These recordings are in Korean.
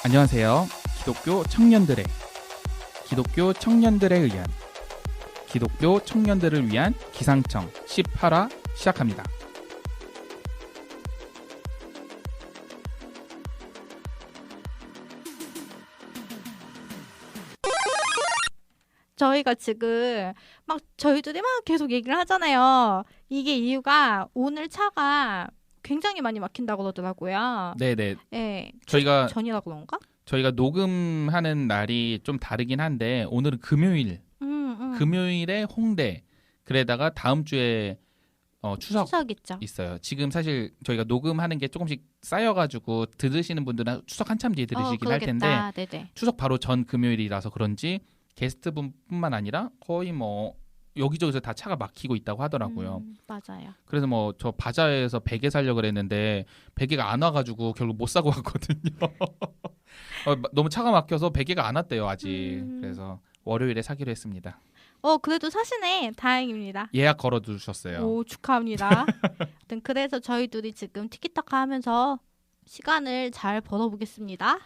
안녕하세요. 기독교 청년들에 의한 기독교 청년들을 위한 기상청 18화 시작합니다. 저희가 지금 막 저희들이 막 계속 얘기를 하잖아요. 이게 이유가 오늘 차가 굉장히 많이 막힌다고 그러더라고요. 네네. 네, 저희가 전이라 그런가? 녹음하는 날이 좀 다르긴 한데 오늘은 금요일에 홍대. 그래다가 다음 주에 추석 있죠. 있어요. 지금 사실 저희가 녹음하는 게 조금씩 쌓여가지고 들으시는 분들은 추석 한참 뒤에 들으시긴 할 텐데 네네. 추석 바로 전 금요일이라서 그런지 게스트분뿐만 아니라 거의 여기저기서 다 차가 막히고 있다고 하더라고요. 맞아요. 그래서 저 바자회에서 베개 사려고 그랬는데 베개가 안 와가지고 결국 못 사고 왔거든요. 너무 차가 막혀서 베개가 안 왔대요 아직. 그래서 월요일에 사기로 했습니다. 그래도 사시네. 다행입니다. 예약 걸어두셨어요. 오, 축하합니다. 아무튼 그래서 저희 둘이 지금 티키타카 하면서 시간을 잘 벌어보겠습니다.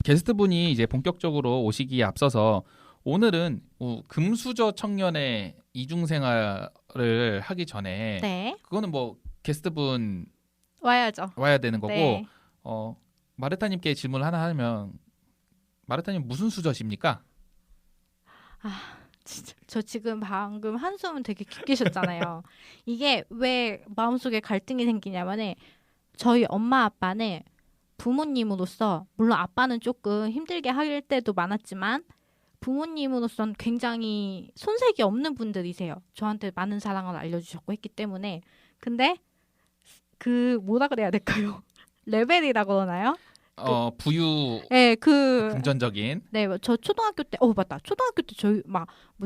게스트분이 이제 본격적으로 오시기에 앞서서 오늘은 금수저 청년의 이중생활을 하기 전에 네. 그거는 게스트분 와야죠. 와야 되는 거고 네. 마르타님께 질문을 하나 하면 마르타님 무슨 수저십니까? 진짜 저 지금 방금 한숨은 되게 깊게 쉬었잖아요. 이게 왜 마음속에 갈등이 생기냐면은 저희 엄마 아빠는 부모님으로서 물론 아빠는 조금 힘들게 할 때도 많았지만 부모님으로서는 굉장히 손색이 없는 분들이세요. 저한테 많은 사랑을 알려주셨고 했기 때문에. 근데 뭐라 그래야 될까요? 레벨이라고 그러나요? 부유 네, 금전적인. 네, 저 초등학교 때, 맞다. 초등학교 때 저희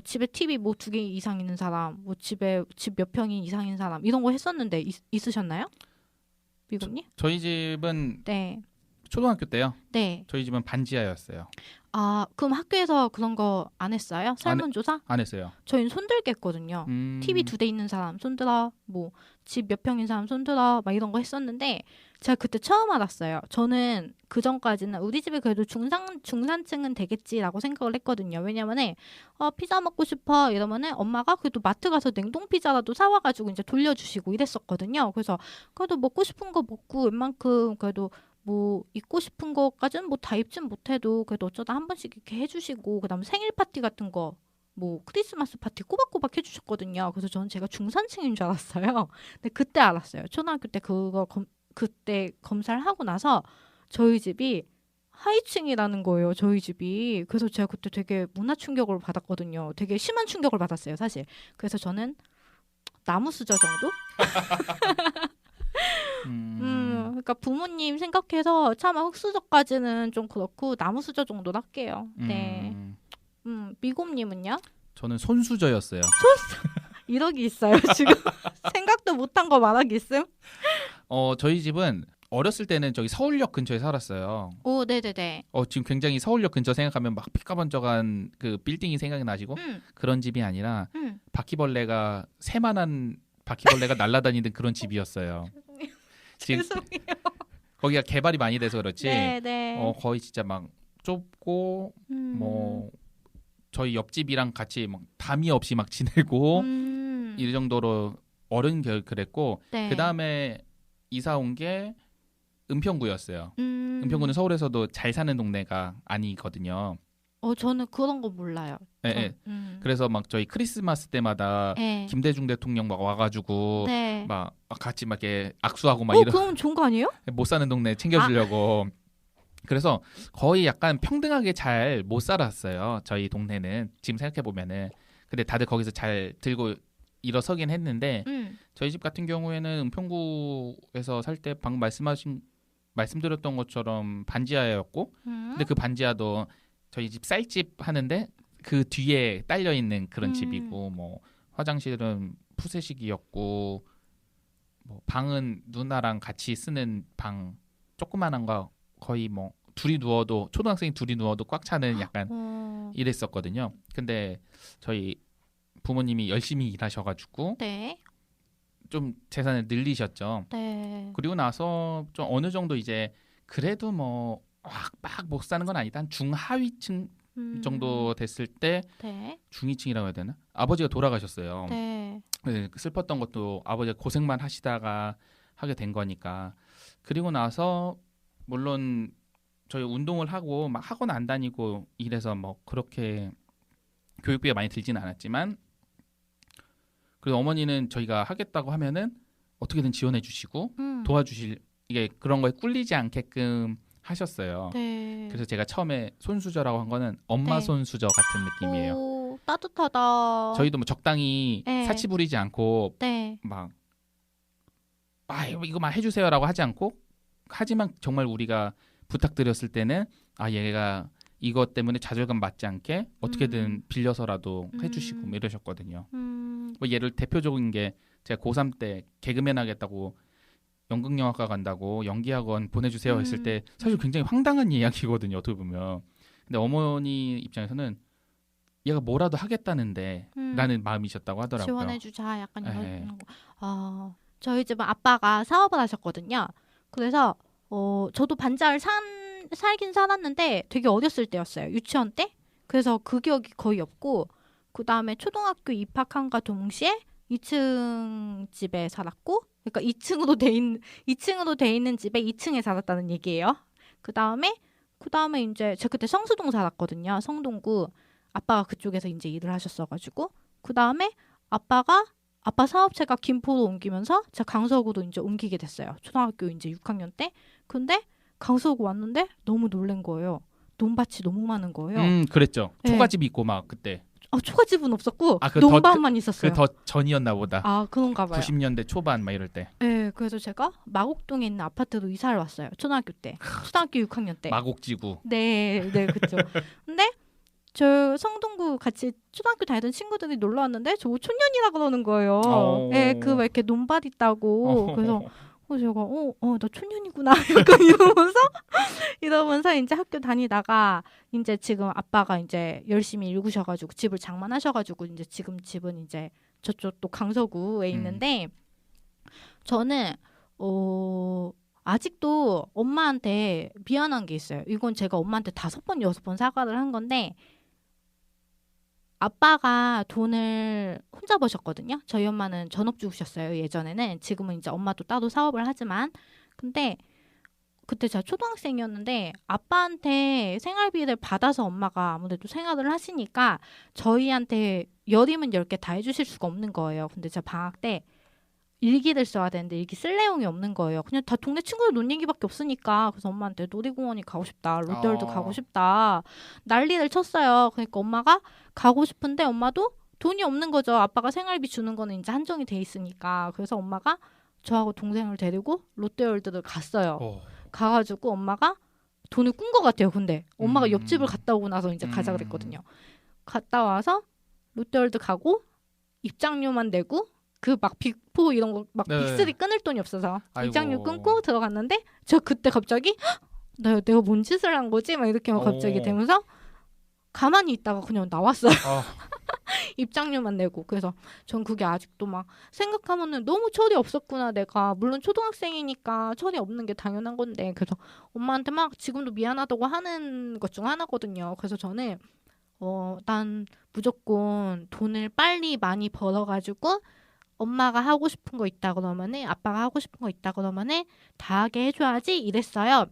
집에 TV 2개 이상 있는 사람, 집 몇 평이 이상인 사람 이런 거 했었는데 있으셨나요? 미국님? 저희 집은 네. 초등학교 때요. 네. 저희 집은 반지하였어요. 그럼 학교에서 그런 거 안 했어요? 설문조사? 안 했어요. 저희는 손들기 했거든요. TV 2대 있는 사람 손들어, 집 몇 평인 사람 손들어, 막 이런 거 했었는데 제가 그때 처음 알았어요. 저는 그 전까지는 우리 집에 그래도 중산층은 되겠지라고 생각을 했거든요. 왜냐면은 피자 먹고 싶어 이러면은 엄마가 그래도 마트 가서 냉동 피자라도 사와가지고 이제 돌려주시고 이랬었거든요. 그래서 그래도 먹고 싶은 거 먹고 웬만큼 그래도 입고 싶은 거까지는 다 입진 못해도 그래도 어쩌다 한 번씩 이렇게 해주시고 그다음에 생일 파티 같은 거 크리스마스 파티 꼬박꼬박 해주셨거든요. 그래서 저는 제가 중산층인 줄 알았어요. 근데 그때 알았어요. 초등학교 때 그때 검사를 하고 나서 저희 집이 하위층이라는 거예요. 저희 집이. 그래서 제가 그때 되게 문화 충격을 받았거든요. 되게 심한 충격을 받았어요. 사실. 그래서 저는 나무수저 정도? 그러니까 부모님 생각해서 차마 흙수저까지는 좀 그렇고 나무수저 정도 할게요. 네. 미곰님은요? 저는 손수저였어요. 이러기 있어요. 지금 생각도 못한 거 말하기 있음? 저희 집은 어렸을 때는 저기 서울역 근처에 살았어요. 오, 네네네. 지금 굉장히 서울역 근처 생각하면 막 피카번쩍한 그 빌딩이 생각이 나시고 그런 집이 아니라 새만한 바퀴벌레가 날아다니는 그런 집이었어요. 죄송해요. 거기가 개발이 많이 돼서 그렇지. 네네. 거의 진짜 막 좁고 저희 옆집이랑 같이 막 담이 없이 막 지내고 이 정도로 그랬고 네. 그 다음에 이사 온 게 은평구였어요. 은평구는 서울에서도 잘 사는 동네가 아니거든요. 저는 그런 거 몰라요. 네. 그래서 막 저희 크리스마스 때마다 김대중 대통령 막 와가지고 막 같이 막 이렇게 악수하고 막 그럼 좋은 거 아니에요? 못 사는 동네 챙겨주려고. 그래서 거의 약간 평등하게 잘 못 살았어요. 저희 동네는 지금 생각해 보면은. 근데 다들 거기서 잘 들고 일어서긴 했는데 저희 집 같은 경우에는 은평구에서 살 때 방금 말씀드렸던 것처럼 반지하였고 근데 그 반지하도 저희 집 쌀집 하는데 그 뒤에 딸려 있는 그런 집이고 화장실은 푸세식이었고 방은 누나랑 같이 쓰는 방 조그만한 거 거의 둘이 누워도 초등학생이 둘이 누워도 꽉 차는 약간 이랬었거든요. 근데 저희 부모님이 열심히 일하셔가지고 좀 재산을 늘리셨죠. 네. 그리고 나서 좀 어느 정도 이제 그래도 뭐 막 못 사는 건 아니다. 한 중하위층 정도 됐을 때 네. 중위층이라고 해야 되나? 아버지가 돌아가셨어요. 네. 네, 슬펐던 것도 아버지가 고생만 하시다가 하게 된 거니까. 그리고 나서 물론 저희 운동을 하고 막 학원 안 다니고 이래서 뭐 그렇게 교육비가 많이 들지는 않았지만 그래도 어머니는 저희가 하겠다고 하면은 어떻게든 지원해 주시고 도와주실 이게 그런 거에 꿀리지 않게끔 하셨어요. 네. 그래서 제가 처음에 손수저라고 한 거는 엄마 네. 손수저 같은 느낌이에요. 오, 따뜻하다. 저희도 뭐 적당히 네. 사치 부리지 않고 네. 막 이거만 해주세요라고 하지 않고 하지만 정말 우리가 부탁드렸을 때는 얘가 이것 때문에 좌절감 맞지 않게 어떻게든 빌려서라도 해주시고 뭐 이러셨거든요. 뭐 예를 대표적인 게 제가 고3 때 개그맨 하겠다고 연극영화과 간다고 연기학원 보내주세요 했을 때 사실 굉장히 황당한 이야기거든요. 어떻게 보면. 근데 어머니 입장에서는 얘가 뭐라도 하겠다는데 라는 마음이셨다고 하더라고요. 지원해주자 약간 이런 거. 저희 집은 아빠가 사업을 하셨거든요. 그래서 저도 반지하를 살긴 살았는데 되게 어렸을 때였어요. 유치원 때. 그래서 그 기억이 거의 없고 그 다음에 초등학교 입학한과 동시에 2층 집에 살았고 그러니까 2층으로 돼 있는 집에 2층에 살았다는 얘기예요. 그 다음에 이제 제가 그때 성수동 살았거든요. 성동구. 아빠가 그쪽에서 이제 일을 하셨어가지고 그 다음에 아빠 사업체가 김포로 옮기면서 제가 강서구로 이제 옮기게 됐어요. 초등학교 이제 6학년 때. 근데 강서구 왔는데 너무 놀란 거예요. 논밭이 너무 많은 거예요. 그랬죠. 네. 초가집이 있고 막 그때. 초가집은 없었고 논밭만 있었어요. 그 더 전이었나 보다. 그런가 봐요. 90년대 초반 막 이럴 때. 네, 그래서 제가 마곡동에 있는 아파트로 이사를 왔어요. 초등학교 때. 초등학교 6학년 때. 마곡지구. 네, 그렇죠. 근데 저 성동구 같이 초등학교 다니던 친구들이 놀러 왔는데 저 촌년이라 그러는 거예요. 네, 그 왜 이렇게 논밭 있다고. 그래서 제가 나 촌년이구나 약간 이러면서 이제 학교 다니다가 이제 지금 아빠가 이제 열심히 일구셔가지고 집을 장만하셔가지고 이제 지금 집은 이제 저쪽 또 강서구에 있는데 저는 아직도 엄마한테 미안한 게 있어요. 이건 제가 엄마한테 5번 6번 사과를 한 건데 아빠가 돈을 혼자 버셨거든요. 저희 엄마는 전업주부셨어요. 예전에는. 지금은 이제 엄마도 따로 사업을 하지만. 근데 그때 제가 초등학생이었는데 아빠한테 생활비를 받아서 엄마가 아무래도 생활을 하시니까 저희한테 열이면 10개 다 해주실 수가 없는 거예요. 근데 제가 방학 때 일기를 써야 되는데 일기 쓸 내용이 없는 거예요. 그냥 다 동네 친구들 논 얘기밖에 없으니까. 그래서 엄마한테 놀이공원이 가고 싶다. 롯데월드 가고 싶다. 난리를 쳤어요. 그러니까 엄마가 가고 싶은데 엄마도 돈이 없는 거죠. 아빠가 생활비 주는 거는 이제 한정이 돼 있으니까. 그래서 엄마가 저하고 동생을 데리고 롯데월드를 갔어요. 가가지고 엄마가 돈을 꾼 것 같아요. 근데 엄마가 옆집을 갔다 오고 나서 이제 가자 그랬거든요. 갔다 와서 롯데월드 가고 입장료만 내고 그 막 빅포 이런 거 막 빅3 끊을 돈이 없어서 입장료 끊고 들어갔는데 저 그때 갑자기 내가 뭔 짓을 한 거지? 막 이렇게 막 갑자기 되면서 가만히 있다가 그냥 나왔어요. 입장료만 내고. 그래서 전 그게 아직도 막 생각하면은 너무 철이 없었구나. 내가 물론 초등학생이니까 철이 없는 게 당연한 건데 그래서 엄마한테 막 지금도 미안하다고 하는 것 중 하나거든요. 그래서 저는 난 무조건 돈을 빨리 많이 벌어가지고 엄마가 하고 싶은 거 있다 그러면은 아빠가 하고 싶은 거 있다 그러면은 다 하게 해줘야지 이랬어요.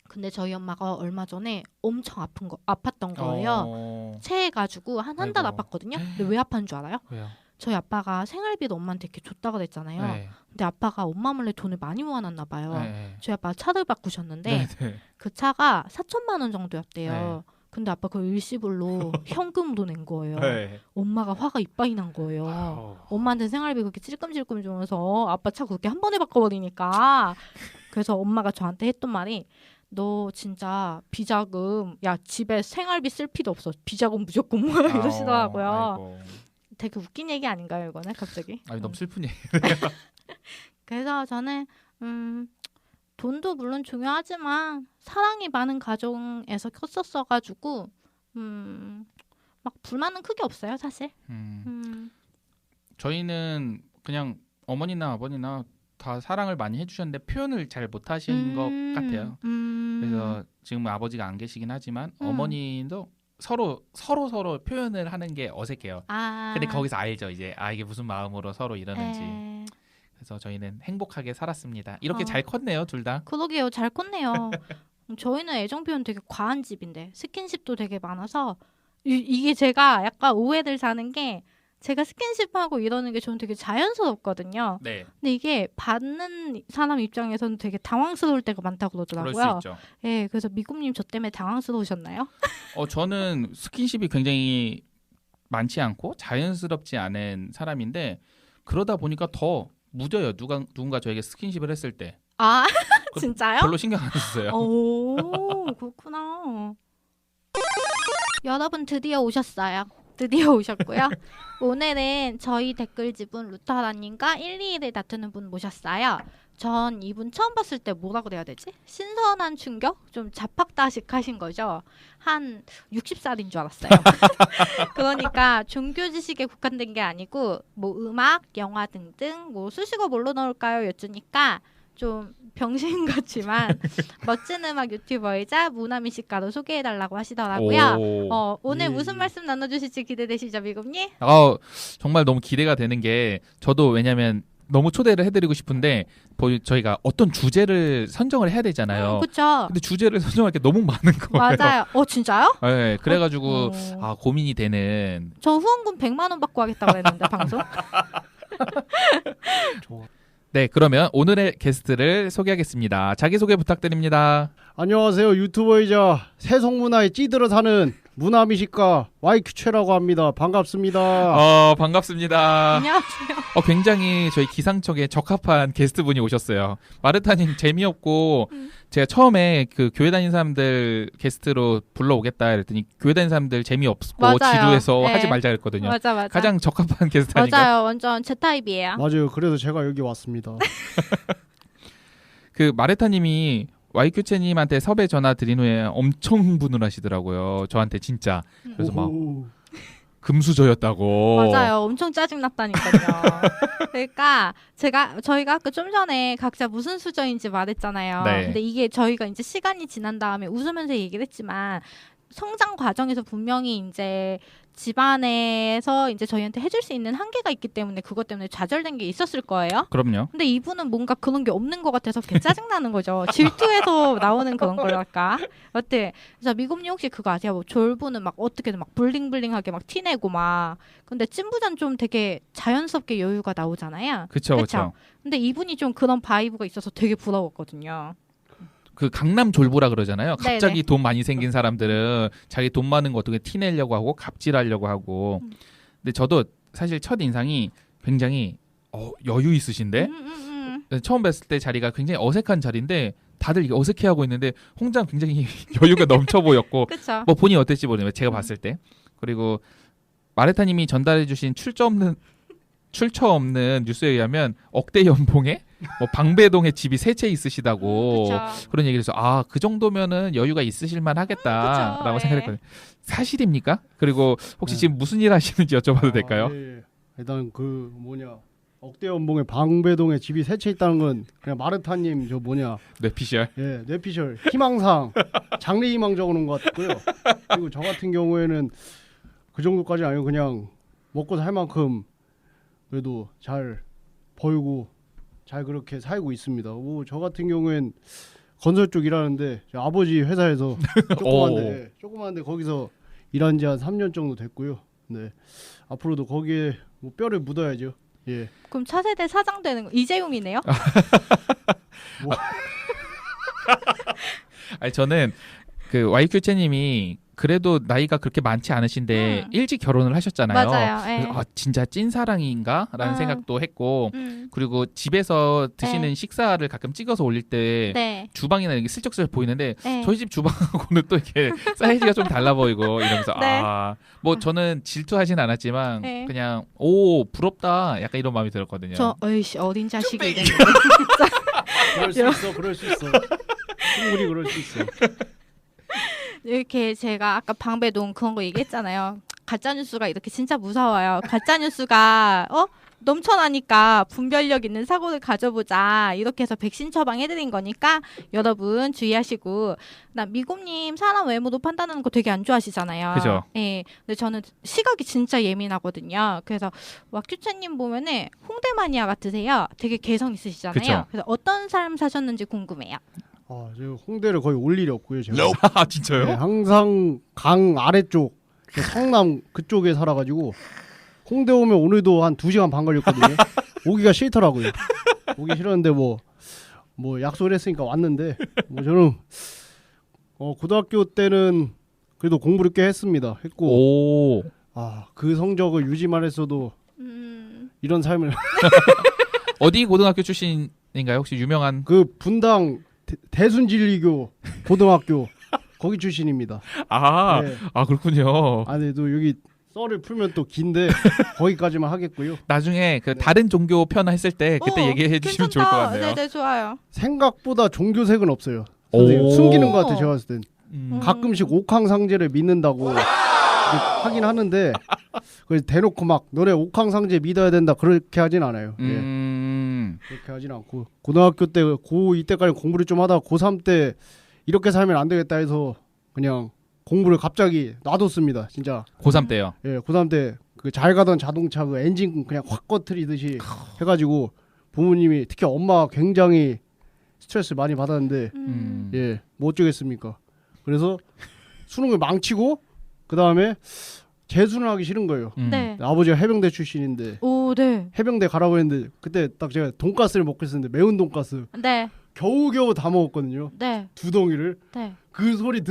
근데 저희 엄마가 얼마 전에 엄청 아팠던 거예요. 체해가지고 한 달 아팠거든요. 근데 왜 아팠는 줄 알아요? 왜요? 저희 아빠가 생활비도 엄마한테 이렇게 줬다고 그랬잖아요. 네. 근데 아빠가 엄마 몰래 돈을 많이 모아놨나 봐요. 네. 저희 아빠가 차를 바꾸셨는데 그 차가 4천만 원 정도였대요. 네. 근데 아빠 그걸 일시불로 현금으로 낸 거예요. 네. 엄마가 화가 이빠이 난 거예요. 엄마한테 생활비 그렇게 찔끔찔끔 주면서 아빠 차 그렇게 한 번에 바꿔버리니까. 그래서 엄마가 저한테 했던 말이 너 진짜 비자금 집에 생활비 쓸 필요 없어. 비자금 무조건 모여 이러시더라고요. 되게 웃긴 얘기 아닌가요 이거는 갑자기? 너무 슬픈 얘기. 그래서 저는 돈도 물론 중요하지만 사랑이 많은 가정에서 컸었어가지고 막 불만은 크게 없어요 사실. 저희는 그냥 어머니나 아버지나 다 사랑을 많이 해주셨는데 표현을 잘 못하신 것 같아요. 그래서 지금 아버지가 안 계시긴 하지만 어머니도 서로 표현을 하는 게 어색해요. 근데 거기서 알죠. 이제 이게 무슨 마음으로 서로 이러는지. 그래서 저희는 행복하게 살았습니다. 이렇게 잘 컸네요, 둘 다. 그러게요, 잘 컸네요. 저희는 애정 표현 되게 과한 집인데 스킨십도 되게 많아서 이게 제가 약간 오해들 사는 게 제가 스킨십하고 이러는 게 저는 되게 자연스럽거든요. 네. 근데 이게 받는 사람 입장에서는 되게 당황스러울 때가 많다고 그러더라고요. 그럴 수 있죠. 예, 그래서 미국님 저 때문에 당황스러우셨나요? 저는 스킨십이 굉장히 많지 않고 자연스럽지 않은 사람인데 그러다 보니까 더 무뎌요. 누군가 저에게 스킨십을 했을 때. 진짜요? 별로 신경 안 썼어요. 오, 그렇구나. 여러분 드디어 오셨어요. 드디어 오셨고요. 오늘은 저희 댓글집은 루타라님과 1, 2일을 다투는 분 모셨어요. 전 이분 처음 봤을 때 뭐라 그래야 되지? 신선한 충격? 좀 자팍다식하신 거죠. 한 60살인 줄 알았어요. 그러니까 종교 지식에 국한된 게 아니고 뭐 음악, 영화 등등 뭐 수식어 뭘로 넣을까요? 여쭈니까 좀 병신 같지만 멋진 음악 유튜버이자 문화미식가로 소개해달라고 하시더라고요. 오늘 무슨 말씀 나눠주실지 기대되시죠, 미국님? 정말 너무 기대가 되는 게 저도 왜냐면 너무 초대를 해드리고 싶은데 저희가 어떤 주제를 선정을 해야 되잖아요. 그렇죠. 근데 주제를 선정할 게 너무 많은 거예요. 맞아요. 진짜요? 네, 그래가지고 고민이 되는. 저 후원금 100만 원 받고 하겠다고 했는데 방송. 네, 그러면 오늘의 게스트를 소개하겠습니다. 자기소개 부탁드립니다. 안녕하세요. 유튜버이자 세속문화에 찌들어 사는 문화미식가 YQ최라고 합니다. 반갑습니다. 반갑습니다. 안녕하세요. 굉장히 저희 기상청에 적합한 게스트분이 오셨어요. 마르타님 재미없고 제가 처음에 그 교회 다니는 사람들 게스트로 불러오겠다 이랬더니 교회 다니는 사람들 재미없고 맞아요. 지루해서 네. 하지 말자 그랬거든요. 맞아. 가장 적합한 게스트 아닌가요? 맞아요. 완전 제 타입이에요. 맞아요. 그래서 제가 여기 왔습니다. 그 마르타님이 YQ채님한테 섭외 전화 드린 후에 엄청 흥분을 하시더라고요. 저한테 진짜. 그래서 막 금수저였다고. 맞아요. 엄청 짜증났다니까요. 그러니까 저희가 아까 좀 전에 각자 무슨 수저인지 말했잖아요. 네. 근데 이게 저희가 이제 시간이 지난 다음에 웃으면서 얘기를 했지만 성장 과정에서 분명히 이제 집안에서 이제 저희한테 해줄 수 있는 한계가 있기 때문에 그것 때문에 좌절된 게 있었을 거예요. 그럼요. 근데 이분은 뭔가 그런 게 없는 것 같아서 개 짜증나는 거죠. 질투해서 나오는 그런 거랄까. 어때? 그래서 미국님 혹시 그거 아세요? 뭐 졸부는 막 어떻게든 막 블링블링하게 막 티내고 막. 근데 찐부자는 좀 되게 자연스럽게 여유가 나오잖아요. 그쵸. 근데 이분이 좀 그런 바이브가 있어서 되게 부러웠거든요. 그 강남 졸부라 그러잖아요. 갑자기 네네. 돈 많이 생긴 사람들은 자기 돈 많은 거 어떻게 티내려고 하고 갑질하려고 하고. 근데 저도 사실 첫 인상이 굉장히 여유 있으신데 처음 뵀을 때 자리가 굉장히 어색한 자리인데 다들 이게 어색해하고 있는데 홍장 굉장히 여유가 넘쳐 보였고 그쵸. 뭐 본인이 어땠지 모르겠어요. 제가 봤을 때. 그리고 마레타님이 전달해주신 출처 없는 뉴스에 의하면 억대 연봉에 뭐 방배동에 집이 3채 있으시다고 그런 얘기를 해서 그 정도면은 여유가 있으실만 하겠다라고 생각했거든요. 사실입니까? 그리고 혹시 지금 무슨 일 하시는지 여쭤봐도 될까요? 예. 일단 억대 연봉에 방배동에 집이 3채 있다는 건 그냥 마르타님 뇌피셜. 예, 뇌피셜 희망상 장래 희망 적어놓은 것 같고요. 그리고 저 같은 경우에는 그 정도까지 아니고 그냥 먹고 살 만큼 그래도 잘 벌고 잘 그렇게 살고 있습니다. 저 같은 경우엔 건설 쪽 일하는데 아버지 회사에서 조그만데 거기서 일한 지 한 3년 정도 됐고요. 네, 앞으로도 거기에 뭐 뼈를 묻어야죠. 예. 그럼 차세대 사장 되는 거 이재용이네요? 아니 저는 그 YQ채님이 그래도 나이가 그렇게 많지 않으신데 일찍 결혼을 하셨잖아요. 맞아요. 그래서 진짜 찐사랑인가라는 생각도 했고 그리고 집에서 드시는 식사를 가끔 찍어서 올릴 때 주방이나 이렇게 슬쩍슬쩍 보이는데 저희 집 주방하고는 또 이렇게 사이즈가 좀 달라 보이고 이러면서 뭐 저는 질투하진 않았지만 그냥 부럽다 약간 이런 마음이 들었거든요. 저 어린 자식이 이랬는데 그럴 수 있어. 충분히 그럴 수 있어. 이렇게 제가 아까 방배동 그런 거 얘기했잖아요. 가짜뉴스가 이렇게 진짜 무서워요. 가짜뉴스가 넘쳐나니까 분별력 있는 사고를 가져보자 이렇게 해서 백신 처방해드린 거니까 여러분 주의하시고. 나 미곰님 사람 외모도 판단하는 거 되게 안 좋아하시잖아요. 그죠. 예. 근데 저는 시각이 진짜 예민하거든요. 그래서 왁규채님 보면은 홍대 마니아 같으세요. 되게 개성 있으시잖아요. 그쵸. 그래서 어떤 삶 사셨는지 궁금해요. 저 홍대를 거의 올 일이 없고요. 제가 아 진짜요? 네, 항상 강 아래쪽 성남 그쪽에 살아가지고 홍대 오면 오늘도 한 2시간 반 걸렸거든요. 오기가 싫더라고요. 오기 싫었는데 뭐 약속을 했으니까 왔는데 뭐 저는 고등학교 때는 그래도 공부를 꽤 했고 오. 그 성적을 유지만 했어도 이런 삶을 어디 고등학교 출신인가요? 혹시 유명한? 그 분당 대순진리교 고등학교 거기 출신입니다. 네. 그렇군요. 네, 또 여기 썰을 풀면 또 긴데 거기까지만 하겠고요. 나중에 그 다른 종교 편 했을 때 그때 얘기해 주시면 좋을 것 같네요. 네, 좋아요. 생각보다 종교색은 없어요. 선생님 숨기는 것 같아 제가 봤을 땐. 가끔씩 옥황상제를 믿는다고 하긴 하는데 그래서 대놓고 막 너네 옥황상제 믿어야 된다 그렇게 하진 않아요. 그렇게 하진 않고 고등학교 때 고2 때까지 공부를 좀 하다가 고3 때 이렇게 살면 안 되겠다 해서 그냥 공부를 갑자기 놔뒀습니다. 진짜. 고3 때요. 예, 고3 때 그 잘 가던 자동차 그 엔진 그냥 확 꺼트리듯이 해가지고 부모님이 특히 엄마가 굉장히 스트레스 많이 받았는데 예, 뭐 어쩌겠습니까. 그래서 수능을 망치고 그 다음에 재수는 하기 싫은 거예요. 네. 아버지가 해병대 출신인데 네. 해병대 가라고 했는데 그때 딱 제가 돈가스를 먹고 있었는데 매운 돈가스 네. 겨우겨우 다 먹었거든요. 네. 2덩이를. 네. 그 소리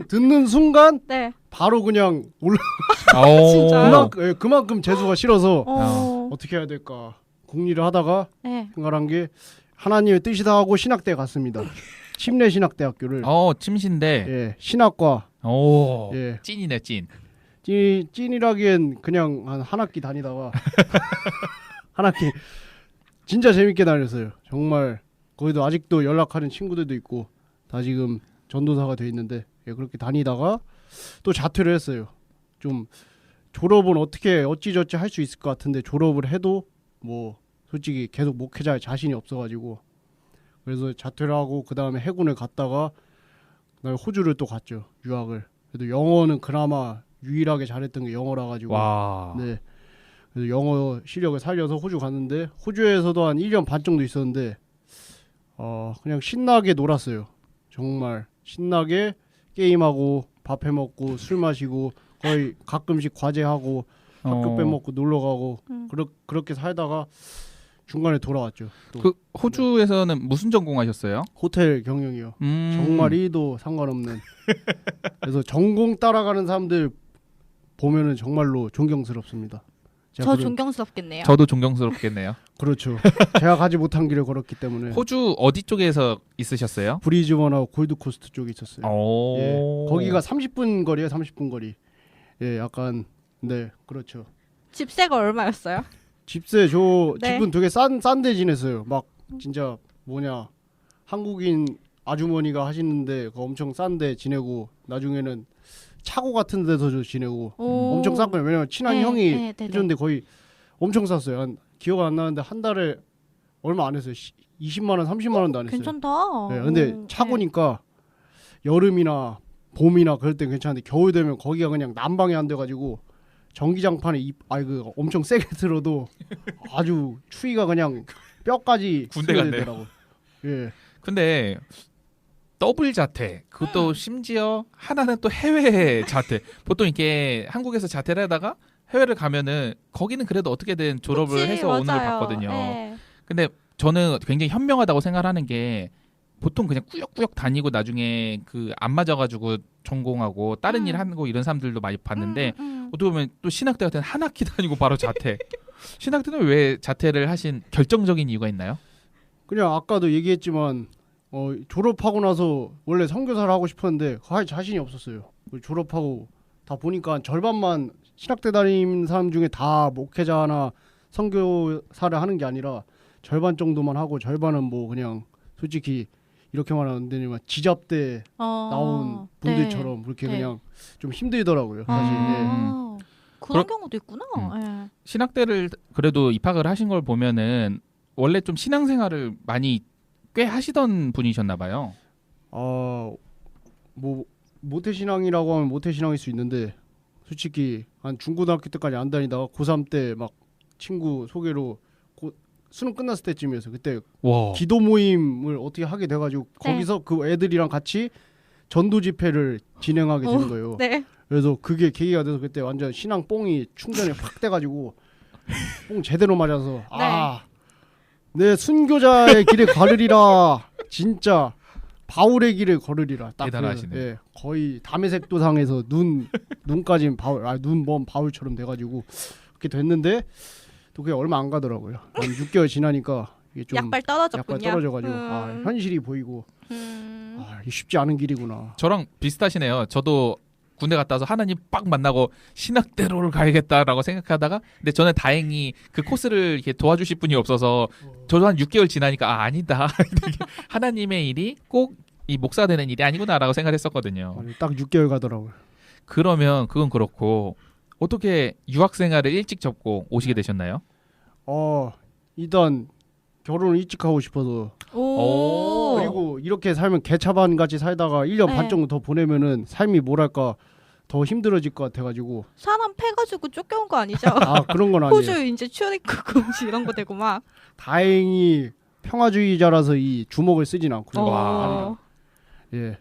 듣는 순간 네. 바로 그냥 올라. 진짜요? 그만큼 재수가 싫어서 어. 어떻게 해야 될까 궁리를 하다가 네. 생각한 게 하나님의 뜻이다 하고 신학대에 갔습니다. 침례신학대학교를. 침신대. 예, 신학과. 오. 예. 찐이네 찐. 찐이라기엔 그냥 한 학기 다니다가 한 학기 진짜 재밌게 다녔어요. 정말 거기도 아직도 연락하는 친구들도 있고 다 지금 전도사가 돼 있는데 예, 그렇게 다니다가 또 자퇴를 했어요. 좀 졸업은 어찌저찌 할 수 있을 것 같은데 졸업을 해도 뭐 솔직히 계속 목회자에 자신이 없어가지고 그래서 자퇴를 하고 그 다음에 해군을 갔다가 그다음에 호주를 또 갔죠. 유학을. 그래도 영어는 그나마 유일하게 잘했던 게 영어라 가지고 와. 네. 그래서 영어 실력을 살려서 호주 갔는데 호주에서도 한 1년 반 정도 있었는데 그냥 신나게 놀았어요. 정말 신나게 게임하고 밥 해먹고 술 마시고 거의 가끔씩 과제하고 학교 빼먹고 놀러 가고 그렇게 살다가 중간에 돌아왔죠. 또. 그 호주에서는 무슨 전공하셨어요? 호텔 경영이요. 정말 1도 상관없는. 그래서 전공 따라가는 사람들 보면은 정말로 존경스럽습니다. 저 존경스럽겠네요. 저도 존경스럽겠네요. 그렇죠. 제가 가지 못한 길을 걸었기 때문에. 호주 어디 쪽에서 있으셨어요? 브리즈번하고 골드코스트 쪽에 있었어요. 예, 거기가 30분 거리예요. 30분 거리. 예, 약간 네, 그렇죠. 집세가 얼마였어요? 집세 네. 집은 되게 싼데 지냈어요. 막 진짜 한국인 아주머니가 하시는데 엄청 싼데 지내고 나중에는 차고 같은 데서 지내고 엄청 쌌거든요. 왜냐면 친한 형이 해줬는데 거의 엄청 쌌어요. 기억 안 나는데 한 달에 얼마 안 했어요. 20만 원, 30만 원도 안 했어요. 괜찮다. 네, 근데 차고니까 여름이나 봄이나 그럴 땐 괜찮은데 겨울 되면 거기가 그냥 난방이 안 돼가지고 전기장판에 엄청 세게 들어도 아주 추위가 그냥 뼈까지 군대 같네요. 되더라고. 예. 근데 더블 자퇴 그것도 심지어 하나는 또 해외 자퇴. 보통 이렇게 한국에서 자퇴를 하다가 해외를 가면은 거기는 그래도 어떻게든 졸업을 그치, 해서 오는 걸 맞아요. 봤거든요. 네. 근데 저는 굉장히 현명하다고 생각하는 게 보통 그냥 꾸역꾸역 다니고 나중에 그 안 맞아가지고 전공하고 다른 일 하고 이런 사람들도 많이 봤는데 어떻게 보면 또 신학대 같은 한 학기 다니고 바로 자퇴. 신학대는 왜 자퇴를 하신 결정적인 이유가 있나요? 그냥 아까도 얘기했지만 졸업하고 나서 원래 선교사를 하고 싶었는데 할 자신이 없었어요. 졸업하고 다 보니까 절반만 신학대 다니는 사람 중에 다 목회자나 선교사를 하는 게 아니라 절반 정도만 하고 절반은 뭐 그냥 솔직히 이렇게 말하면 지잡대 나온 분들처럼 그렇게 그냥 좀 힘들더라고요. 사실. 그런 경우도 있구나. 예. 신학대를 그래도 입학을 하신 걸 보면은 원래 좀 신앙생활을 많이 꽤 하시던 분이셨나 봐요. 뭐 모태신앙이라고 하면 모태신앙일 수 있는데 솔직히 한 중고등학교 때까지 안 다니다가 고3 때 막 친구 소개로 수능 끝났을 때쯤이었어요. 그때 와. 기도 모임을 어떻게 하게 돼가지고 네. 거기서 그 애들이랑 같이 전도 집회를 진행하게 된 거예요. 네. 그래서 그게 계기가 돼서 그때 완전 신앙 뽕이 충전이 확 돼가지고 뽕 제대로 맞아서 내 순교자의 길에 걸으리라. 진짜 바울의 길을 걸으리라. 딱 대단하시네. 예, 거의 담에색도상에서 눈까지 바울, 눈 먼 바울처럼 돼가지고 그렇게 됐는데 또 그게 얼마 안 가더라고요. 한 6개월 지나니까 이게 좀 약발 떨어졌군요. 약간 떨어져가지고 현실이 보이고 이게 쉽지 않은 길이구나. 저랑 비슷하시네요. 저도 군대 갔다 와서 하나님 빡 만나고 신학대로를 가야겠다라고 생각하다가 근데 저는 다행히 그 코스를 이렇게 도와주실 분이 없어서 저도 한 6개월 지나니까 아니다. 하나님의 일이 꼭 이 목사 되는 일이 아니구나라고 생각했었거든요. 딱 6개월 가더라고요. 그러면 그건 그렇고 어떻게 유학 생활을 일찍 접고 오시게 되셨나요? 일단 결혼을 일찍 하고 싶어서 오. 그리고 이렇게 살면 개차반 같이 살다가 1년 네. 반 정도 더 보내면은 삶이 뭐랄까 더 힘들어질 것 같아가지고 사람 패가지고 쫓겨온 거 아니죠? 그런 건 아니에요. 호주 이제 출입국 금지 이런 거 되고 막. 다행히 평화주의자라서 이 주먹을 쓰진 않고요. 와. 예,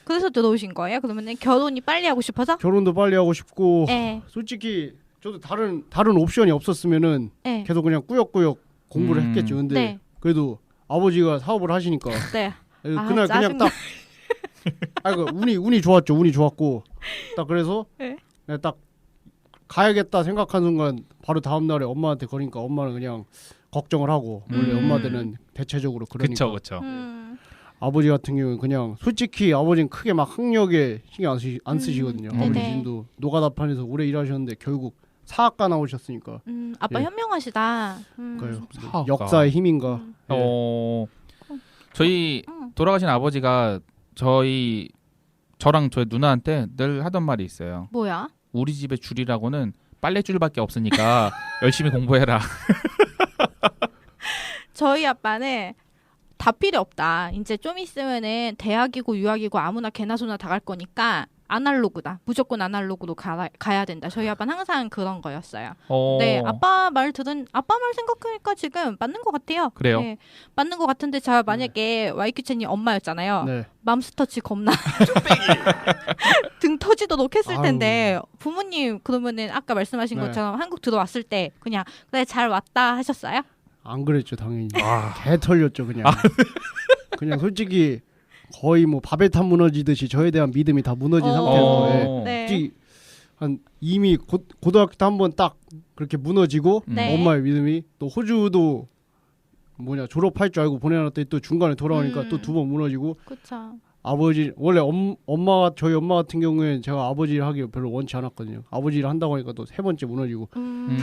그래서 들어오신 거예요? 그러면 결혼이 빨리 하고 싶어서? 결혼도 빨리 하고 싶고 네. 솔직히 저도 다른 옵션이 없었으면은 네. 계속 그냥 꾸역꾸역 공부를 했겠죠. 근데 네. 그래도 아버지가 사업을 하시니까 네. 그날 그냥 짜증나. 딱 운이 좋았죠. 운이 좋았고 딱 그래서 네. 그냥 딱 가야겠다 생각한 순간 바로 다음 날에 엄마한테 거니까 엄마는 그냥 걱정을 하고 원래 엄마들은 대체적으로 그러니까 그쵸. 아버지 같은 경우는 그냥 솔직히 아버지는 크게 막 학력에 신경 안 쓰시거든요. 아버지 네네. 진도 노가다판에서 오래 일하셨는데 결국 사학과 나오셨으니까 아빠 예. 현명하시다. 그래요. 사학과. 역사의 힘인가. 예. 저희 돌아가신 아버지가 저랑 저희 누나한테 늘 하던 말이 있어요. 뭐야? 우리 집의 줄이라고는 빨래줄밖에 없으니까 열심히 공부해라. 저희 아빠는 다 필요 없다. 이제 좀 있으면은 대학이고 유학이고 아무나 개나 소나 다 갈 거니까 아날로그다. 무조건 아날로그로 가야 된다. 저희 아빠는 항상 그런 거였어요. 네, 아빠 말 생각하니까 지금 맞는 것 같아요. 그래요? 네, 맞는 것 같은데 제가 만약에 YQ채님 엄마였잖아요. 네. 맘스터치 겁나 등 터지도록 했을 텐데 부모님 그러면은 아까 말씀하신 네. 것처럼 한국 들어왔을 때 그냥 그래 잘 왔다 하셨어요? 안 그랬죠 당연히. 개 털렸죠 그냥. 그냥 솔직히 거의 뭐 바벨탑 무너지듯이 저에 대한 믿음이 다 무너진 상태에서 예. 네. 솔직히 한 이미 고등학교 때 한번 딱 그렇게 무너지고 네. 엄마의 믿음이 또 호주도 졸업할 줄 알고 보내놨더니 또 중간에 돌아오니까 또 두 번 무너지고 그렇죠. 아버지 원래 저희 엄마 같은 경우에는 제가 아버지를 하기 별로 원치 않았거든요. 아버지를 한다고 하니까 또 세 번째 무너지고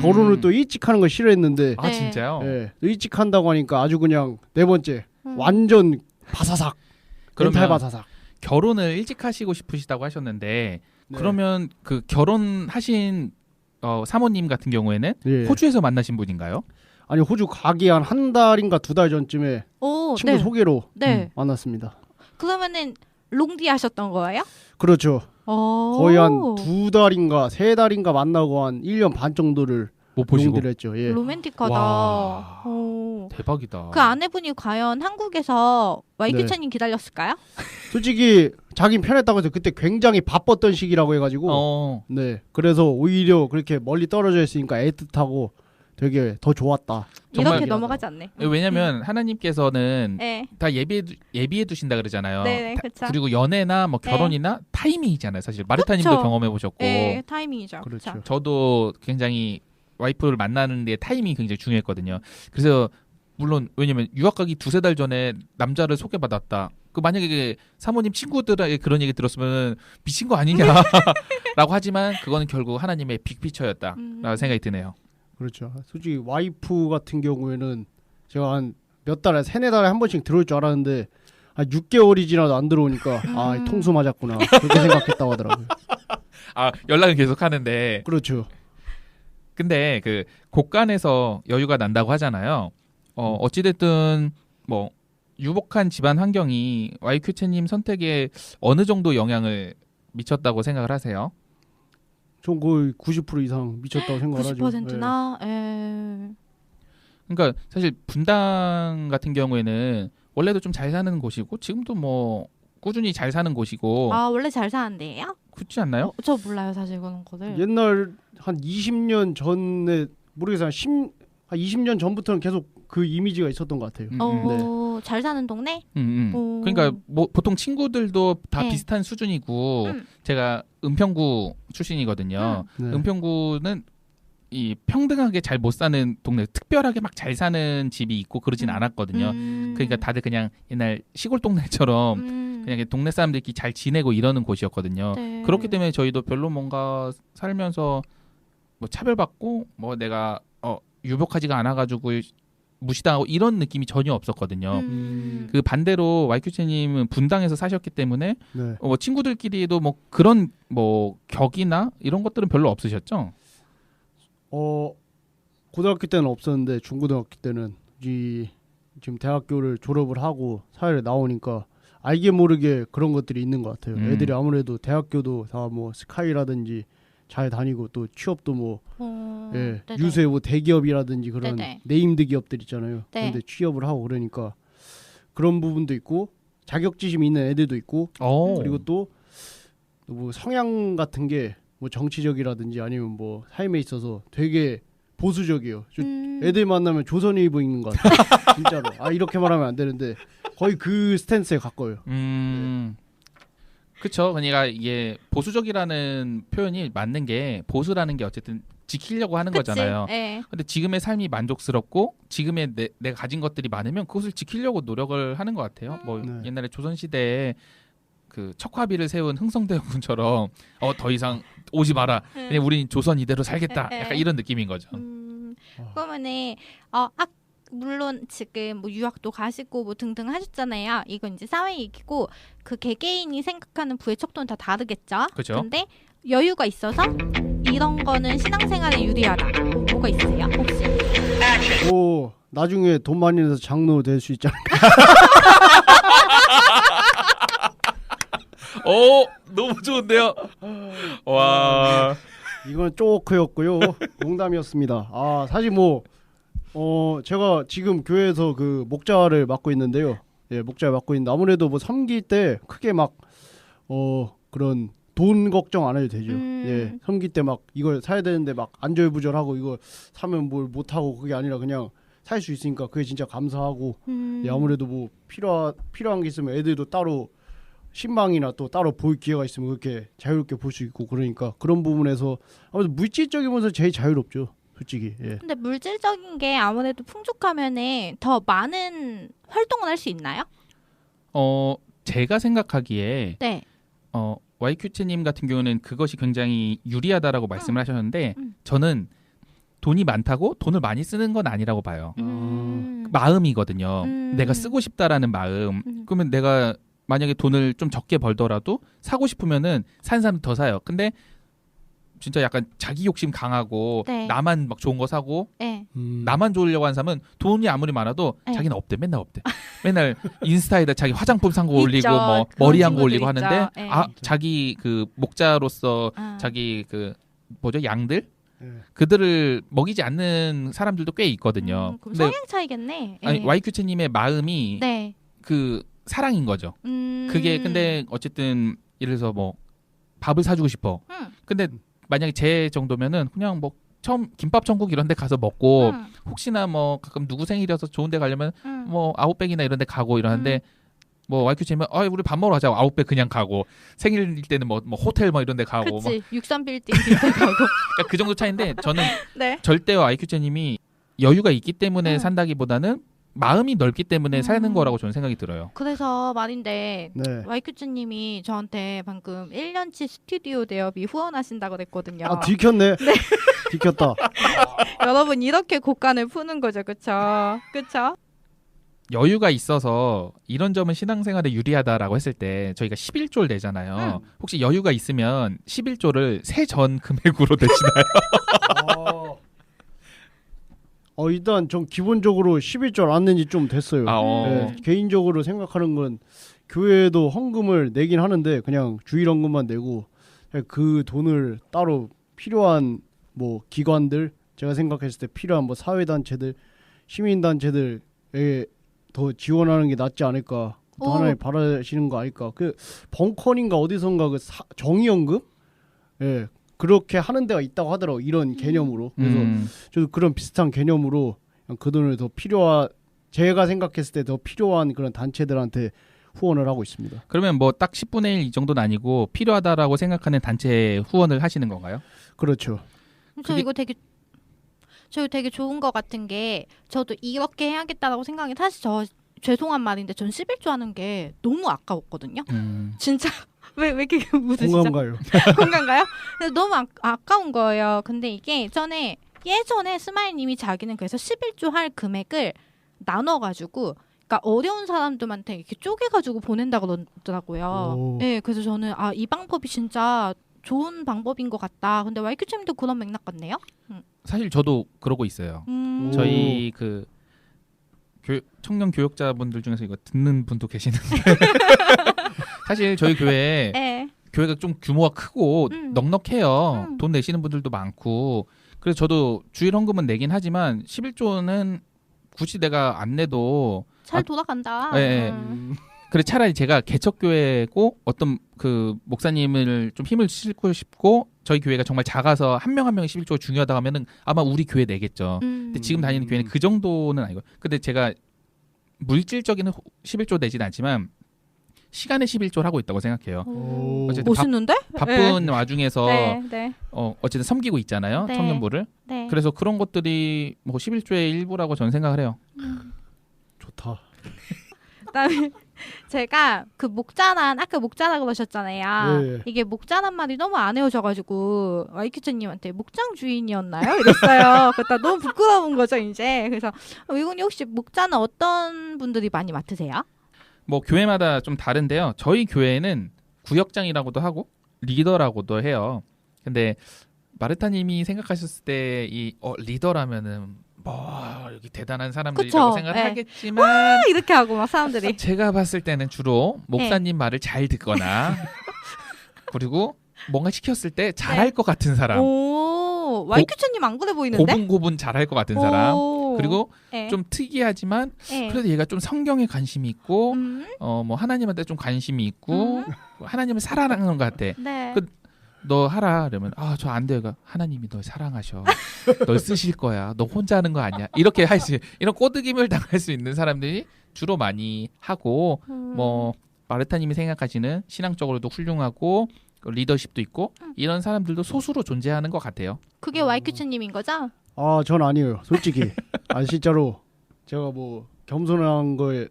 결혼을 또 일찍 하는 걸 싫어했는데 아 진짜요? 예, 일찍 한다고 하니까 아주 그냥 네 번째 완전 바사삭 멘탈 그러면 바사삭. 결혼을 일찍 하시고 싶으시다고 하셨는데 네. 그러면 그 결혼하신 사모님 같은 경우에는 예. 호주에서 만나신 분인가요? 아니 호주 가기 한 달인가 두 달 전쯤에 오, 친구 네. 소개로 네. 만났습니다. 그러면은 롱디 하셨던 거예요? 그렇죠. 오. 거의 한 두 달인가 세 달인가 만나고 한 1년 반 정도를 못 보시고. 용기를 했죠. 예. 로맨틱하다. 와. 오. 대박이다. 그 아내분이 과연 한국에서 YQ채님 기다렸을까요? 솔직히 자긴 편했다고 해서 그때 굉장히 바빴던 시기라고 해가지고 네 그래서 오히려 그렇게 멀리 떨어져 있으니까 애틋하고 되게 더 좋았다. 정말 이렇게 넘어가지 않네. 왜냐면 하나님께서는 네. 다 예비해 두신다 그러잖아요. 네, 그렇죠. 그리고 연애나 뭐 결혼이나 타이밍이잖아요. 사실 마르타님도 그쵸. 경험해 보셨고 네, 타이밍이죠. 그렇죠. 그렇죠. 저도 굉장히 와이프를 만나는 데 타이밍이 굉장히 중요했거든요. 그래서 물론 왜냐면 유학 가기 두세 달 전에 남자를 소개받았다. 그 만약에 사모님 친구들에게 그런 얘기 들었으면 미친 거 아니냐라고 하지만 그거는 결국 하나님의 빅피처였다라고 생각이 드네요. 그렇죠. 솔직히 와이프 같은 경우에는 제가 한 몇 달에 세네 달에 한 번씩 들어올 줄 알았는데 한 6개월이 지나도 안 들어오니까 통수 맞았구나 그렇게 생각했다고 하더라고요. 아 연락은 계속 하는데 그렇죠. 근데 그 곳간에서 여유가 난다고 하잖아요. 어찌됐든 뭐 유복한 집안 환경이 YQ채님 선택에 어느 정도 영향을 미쳤다고 생각을 하세요? 전 거의 90% 이상 미쳤다고 생각을 하죠. 90%나? 그러니까 사실 분당 같은 경우에는 원래도 좀 잘 사는 곳이고 지금도 뭐 꾸준히 잘 사는 곳이고. 아 원래 잘 사는데요? 그렇지 않나요? 저 몰라요 사실 그런 거를. 옛날 한 20년 전에 모르겠어요. 한 20년 전부터는 계속 그 이미지가 있었던 것 같아요. 네. 잘 사는 동네? 그러니까 뭐 보통 친구들도 다 네. 비슷한 수준이고 제가 은평구 출신이거든요. 네. 은평구는 이 평등하게 잘 못 사는 동네, 특별하게 막 잘 사는 집이 있고 그러진 않았거든요. 그러니까 다들 그냥 옛날 시골 동네처럼 그냥 동네 사람들끼리 잘 지내고 이러는 곳이었거든요. 네. 그렇기 때문에 저희도 별로 뭔가 살면서 뭐 차별받고 뭐 내가 유복하지가 않아가지고 무시당하고 이런 느낌이 전혀 없었거든요. 그 반대로 YQ채님은 분당에서 사셨기 때문에 네. 친구들끼리도 뭐 그런 뭐 격이나 이런 것들은 별로 없으셨죠? 고등학교 때는 없었는데 중고등학교 때는 지금 대학교를 졸업을 하고 사회에 나오니까 알게 모르게 그런 것들이 있는 것 같아요. 애들이 아무래도 대학교도 다 뭐 스카이라든지 잘 다니고 또 취업도 뭐 유세 뭐 대기업이라든지 그런 네네. 네임드 기업들 있잖아요. 네. 근데 취업을 하고 그러니까 그런 부분도 있고 자격지심이 있는 애들도 있고 그리고 또 뭐 성향 같은 게 뭐 정치적이라든지 아니면 뭐 삶에 있어서 되게 보수적이에요. 애들 만나면 조선이 입고 있는 것 같아요. 진짜로. 이렇게 말하면 안 되는데 거의 그 스탠스에 가까워요. 그렇죠. 그러니까 이게 보수적이라는 표현이 맞는 게 보수라는 게 어쨌든 지키려고 하는 그치? 거잖아요. 네. 근데 지금의 삶이 만족스럽고 지금의 내가 가진 것들이 많으면 그것을 지키려고 노력을 하는 것 같아요. 뭐 네. 옛날에 조선시대에 그 척화비를 세운 흥성대원군처럼 더 이상 오지 마라. 그냥 우린 조선 이대로 살겠다. 약간 이런 느낌인 거죠. 그러면은 물론 지금 뭐 유학도 가시고 뭐 등등 하셨잖아요. 이건 이제 사회 얘기고 그 개개인이 생각하는 부의 척도는 다 다르겠죠. 그죠. 근데 여유가 있어서 이런 거는 신앙생활에 유리하다. 뭐가 있으세요? 혹시? 나중에 돈 많이 내서 장로 될 수 있잖아요. 너무 좋은데요. 와. 이건 쪼크였고요. 농담이었습니다. 사실 제가 지금 교회에서 그 목자를 맡고 있는데요. 목자를 맡고 있는데 아무래도 뭐 섬길 때 크게 막 그런 돈 걱정 안 해도 되죠. 섬길 때 막 이걸 사야 되는데 막 안절부절하고 이거 사면 뭘 못 하고 그게 아니라 그냥 살 수 있으니까 그게 진짜 감사하고 아무래도 뭐 필요한 게 있으면 애들도 따로 신방이나 또 따로 볼 기회가 있으면 그렇게 자유롭게 볼 수 있고 그러니까 그런 부분에서 아무래도 물질적이면서 제일 자유롭죠. 솔직히. 근데 물질적인 게 아무래도 풍족하면은 더 많은 활동을 할 수 있나요? 제가 생각하기에 네. YQ채님 같은 경우는 그것이 굉장히 유리하다라고 말씀을 하셨는데 저는 돈이 많다고 돈을 많이 쓰는 건 아니라고 봐요. 마음이거든요. 내가 쓰고 싶다라는 마음. 그러면 내가 만약에 돈을 좀 적게 벌더라도 사고 싶으면은 사는 사람 더 사요. 근데 진짜 약간 자기 욕심 강하고 나만 막 좋은 거 사고 나만 좋으려고 하는 사람은 돈이 아무리 많아도 자기는 없대. 맨날 없대. 맨날 인스타에다 자기 화장품 산 거 올리고 뭐 머리 한 거 올리고 하는데 자기 그 목자로서 자기 그 양들 그들을 먹이지 않는 사람들도 꽤 있거든요. 그럼 성향 차이겠네. 아니, YQ채님의 마음이 그 사랑인 거죠. 그게 근데 어쨌든 예를 들어서 뭐 밥을 사주고 싶어. 근데 만약에 제 정도면은 그냥 뭐 처음 김밥 천국 이런 데 가서 먹고 혹시나 뭐 가끔 누구 생일이어서 좋은 데 가려면 뭐 아웃백이나 이런 데 가고 이러는데 뭐 YQ채님은 우리 밥 먹으러 가자고 아웃백 그냥 가고 생일일 때는 뭐 호텔 뭐 이런 데 가고 그치. 63빌딩 이런 데 가고 그러니까 그 정도 차인데 저는 절대 YQ채님이 여유가 있기 때문에 산다기보다는 마음이 넓기 때문에 사는 거라고 저는 생각이 들어요. 그래서 말인데 YQ채님이 저한테 방금 1년치 스튜디오 대여비 후원하신다고 그랬거든요. 들켰네. 들켰다. 여러분 이렇게 곡간을 푸는 거죠. 그쵸? 여유가 있어서 이런 점은 신앙생활에 유리하다라고 했을 때 저희가 11조를 내잖아요. 혹시 여유가 있으면 11조를 세전 금액으로 내시나요? 일단 전 기본적으로 11조 안 낸 지 좀 됐어요. 네, 개인적으로 생각하는 건 교회도 헌금을 내긴 하는데 그냥 주일 헌금만 내고 그 돈을 따로 필요한 뭐 기관들 제가 생각했을 때 필요한 뭐 사회단체들 시민단체들에 더 지원하는 게 낫지 않을까. 또 하나님 바라시는 거 아닐까. 그 벙커인가 어디선가 그 정의연금 예 그렇게 하는 데가 있다고 하더라고. 이런 개념으로. 그래서 저도 그런 비슷한 개념으로 그 돈을 더 제가 생각했을 때 더 필요한 그런 단체들한테 후원을 하고 있습니다. 그러면 뭐 딱 10분의 1 이 정도는 아니고 필요하다라고 생각하는 단체에 후원을 하시는 건가요? 그렇죠. 저 되게 좋은 것 같은 게 저도 이렇게 해야겠다라고 생각이 사실 저 죄송한 말인데 전 11조 하는 게 너무 아까웠거든요. 진짜 왜 이렇게 웃으시죠? 공감가요. 공감가요? 너무 아까운 거예요. 근데 이게 예전에 스마일님이 자기는 그래서 11조 할 금액을 나눠가지고 그러니까 어려운 사람들한테 이렇게 쪼개가지고 보낸다고 그러더라고요. 네, 그래서 저는 이 방법이 진짜 좋은 방법인 것 같다. 근데 YQ님도 그런 맥락 같네요. 사실 저도 그러고 있어요. 저희 그 청년 교역자분들 중에서 이거 듣는 분도 계시는데 사실 저희 교회가 좀 규모가 크고 넉넉해요. 돈 내시는 분들도 많고 그래서 저도 주일 헌금은 내긴 하지만 11조는 굳이 내가 안 내도 잘 돌아간다. 네. 그래 차라리 제가 개척교회고 어떤 그 목사님을 좀 힘을 싣고 싶고 저희 교회가 정말 작아서 한 명 한 명의 11조가 중요하다 하면은 아마 우리 교회 내겠죠. 근데 지금 다니는 교회는 그 정도는 아니고. 근데 제가 물질적인 11조 내진 않지만 시간의 11조를 하고 있다고 생각해요. 어쨌든 멋있는데? 바쁜 와중에서 네. 어쨌든 섬기고 있잖아요. 네. 청년부를. 네. 그래서 그런 것들이 뭐 11조의 일부라고 저는 생각을 해요. 좋다. 그다음에 제가 그 목자란 아까 목자라고 그러셨잖아요. 네. 이게 목자란 말이 너무 안 외워져가지고 와이큐츠님한테 목장 주인이었나요? 이랬어요. 그러다 너무 부끄러운 거죠 이제. 그래서 이분이 혹시 목자는 어떤 분들이 많이 맡으세요? 뭐 교회마다 좀 다른데요. 저희 교회는 구역장이라고도 하고 리더라고도 해요. 근데 마르타님이 생각하셨을 때 이 리더라면은 뭐 여기 대단한 사람들이라고 생각을 하겠지만 이렇게 하고 막 사람들이 제가 봤을 때는 주로 목사님 말을 잘 듣거나 그리고 뭔가 시켰을 때 잘할 것 같은 사람. 와이큐츠님 안 그래 보이는데? 고분고분 잘할 것 같은 사람. 그리고 좀 특이하지만 그래도 얘가 좀 성경에 관심이 있고 뭐 하나님한테 좀 관심이 있고 하나님을 사랑하는 것 같아. 네. 너 하라 그러면 저 안 돼요. 하나님이 널 사랑하셔. 널 쓰실 거야. 너 혼자 하는 거 아니야. 이렇게 이런 꼬드김을 당할 수 있는 사람들이 주로 많이 하고 뭐 마르타님이 생각하시는 신앙적으로도 훌륭하고 리더십도 있고 이런 사람들도 소수로 존재하는 것 같아요. 그게 와이큐츠님인 거죠? 전 아니에요. 솔직히. 진짜로 제가 뭐 겸손한 거에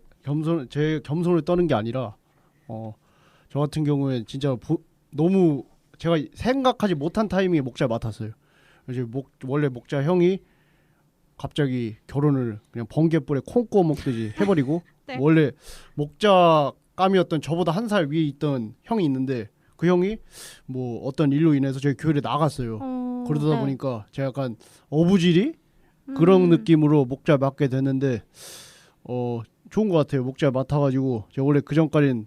제 겸손을 떠는 게 아니라 저 같은 경우에 진짜 너무 제가 생각하지 못한 타이밍에 목자 맡았어요. 이제 원래 목자 형이 갑자기 결혼을 그냥 번개불에 콩 구워 먹듯이 해버리고 네. 원래 목자감이었던 저보다 한 살 위에 있던 형이 있는데 그 형이 뭐 어떤 일로 인해서 저희 교회를 나갔어요. 그러다 보니까 제가 약간 어부지리 그런 느낌으로 목자 맡게 됐는데 좋은 것 같아요. 목자 맡아가지고 제가 원래 그 전까지는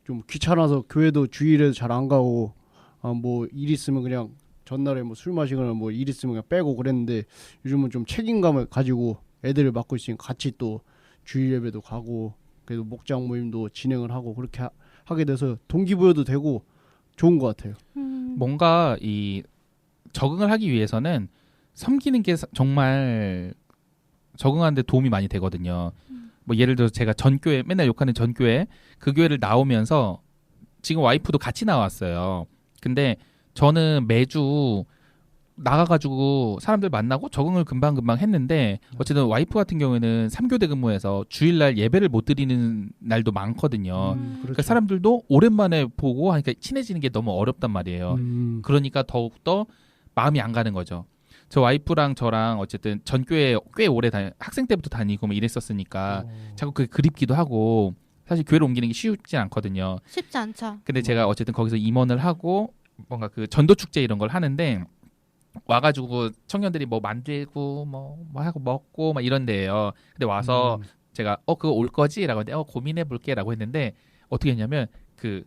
좀 귀찮아서 교회도 주일에도 잘 안 가고 뭐 일 있으면 그냥 전날에 뭐 술 마시거나 뭐 일 있으면 그냥 빼고 그랬는데 요즘은 좀 책임감을 가지고 애들을 맡고 있으니까 같이 또 주일 예배도 가고 그래도 목장 모임도 진행을 하고 그렇게 하게 돼서 동기부여도 되고 좋은 것 같아요. 뭔가 이 적응을 하기 위해서는 섬기는 게 정말 적응하는 데 도움이 많이 되거든요. 뭐 예를 들어서 제가 전교회 맨날 욕하는 전교회 그 교회를 나오면서 지금 와이프도 같이 나왔어요. 근데 저는 매주 나가가지고 사람들 만나고 적응을 금방금방 했는데 어쨌든 와이프 같은 경우에는 3교대 근무해서 주일날 예배를 못 드리는 날도 많거든요. 그렇죠. 그러니까 사람들도 오랜만에 보고 하니까 친해지는 게 너무 어렵단 말이에요. 그러니까 더욱더 마음이 안 가는 거죠. 저 와이프랑 저랑 어쨌든 전교회 꽤 오래 학생 때부터 다니고 뭐 이랬었으니까 자꾸 그게 그립기도 하고 사실 교회를 옮기는 게 쉽지 않거든요. 쉽지 않죠. 근데 제가 어쨌든 거기서 임원을 하고 뭔가 그 전도 축제 이런 걸 하는데 와가지고 청년들이 뭐 만들고 뭐 하고 먹고 막 이런 데예요. 근데 와서 제가 그거 올 거지라고 했는데 고민해 볼게라고 했는데 어떻게 했냐면 그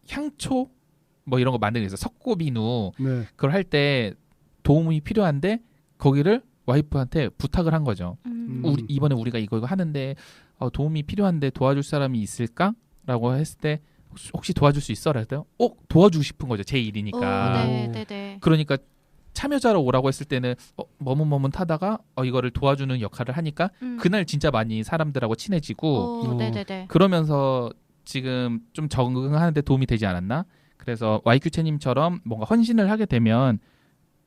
향초 뭐 이런 거 만들기 위해서 석고비누 네. 그걸 할 때 도움이 필요한데 거기를 와이프한테 부탁을 한 거죠. 이번에 우리가 이거 하는데 도움이 필요한데 도와줄 사람이 있을까?라고 했을 때 혹시 도와줄 수 있어? 그랬더니 도와주고 싶은 거죠. 제 일이니까. 네. 그러니까 참여자로 오라고 했을 때는 머뭇머뭇하다가 이거를 도와주는 역할을 하니까 그날 진짜 많이 사람들하고 친해지고 네네네. 그러면서 지금 좀 적응하는데 도움이 되지 않았나? 그래서 YQ채님처럼 뭔가 헌신을 하게 되면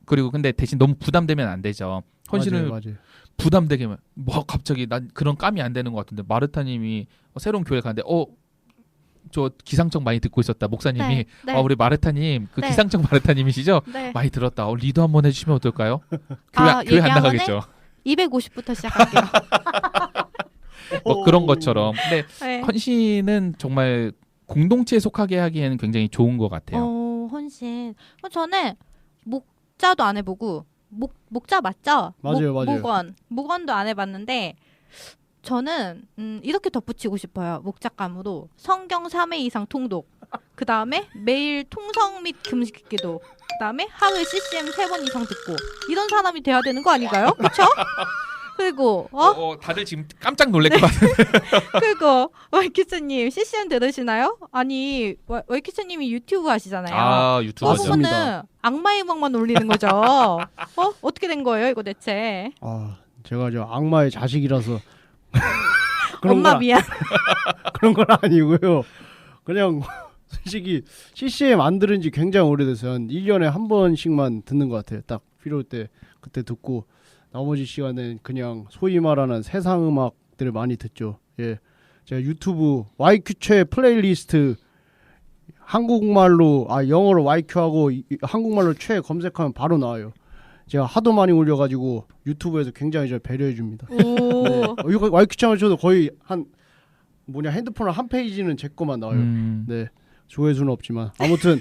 그리고 근데 대신 너무 부담되면 안 되죠. 헌신을 맞아요. 부담되게 뭐 갑자기 난 그런 감이 안 되는 것 같은데 마르타님이 새로운 교회 가는데 저 기상청 많이 듣고 있었다 목사님이 네. 우리 마르타님 그 네. 기상청 마르타님이시죠? 네. 많이 들었다. 리더 한번 해주시면 어떨까요? 교회 안 나가겠죠. 250부터 시작할게요. 뭐 그런 것처럼. 근데 네. 헌신은 정말 공동체에 속하게 하기에는 굉장히 좋은 것 같아요. 헌신. 저는 목자도 안 해보고 목자 맞죠? 맞아요. 목원도 안 해봤는데 저는 이렇게 덧붙이고 싶어요. 목자감으로 성경 3회 이상 통독. 그 다음에 매일 통성 및 금식기도. 그 다음에 하루에 CCM 3번 이상 듣고. 이런 사람이 돼야 되는 거 아닌가요? 그렇죠? 그리고 다들 지금 깜짝 놀랄 것 같아요. 그리고 YQ채님 CCM 들으시나요? 아니 YQ채님이 유튜브 하시잖아요. 유튜브 하죠. 그분은 악마의 음악만 올리는 거죠. 어떻게 된 거예요 이거 대체? 제가 저 악마의 자식이라서 엄마 미안. 그런 건 아니고요. 그냥 솔직히 CCM 안 들은 지 굉장히 오래됐어요. 한 1년에 한 번씩만 듣는 것 같아요. 딱 필요할 때 그때 듣고 나머지 시간은 그냥 소위 말하는 세상 음악들을 많이 듣죠. 예, 제가 유튜브 YQ최 플레이리스트 한국말로 영어로 YQ하고 한국말로 최 검색하면 바로 나와요. 제가 하도 많이 올려가지고 유튜브에서 굉장히 저 배려해 줍니다. 이거 YQ창을 쳐도 거의 핸드폰을 한 페이지는 제 거만 나와요. 네, 조회수는 없지만 아무튼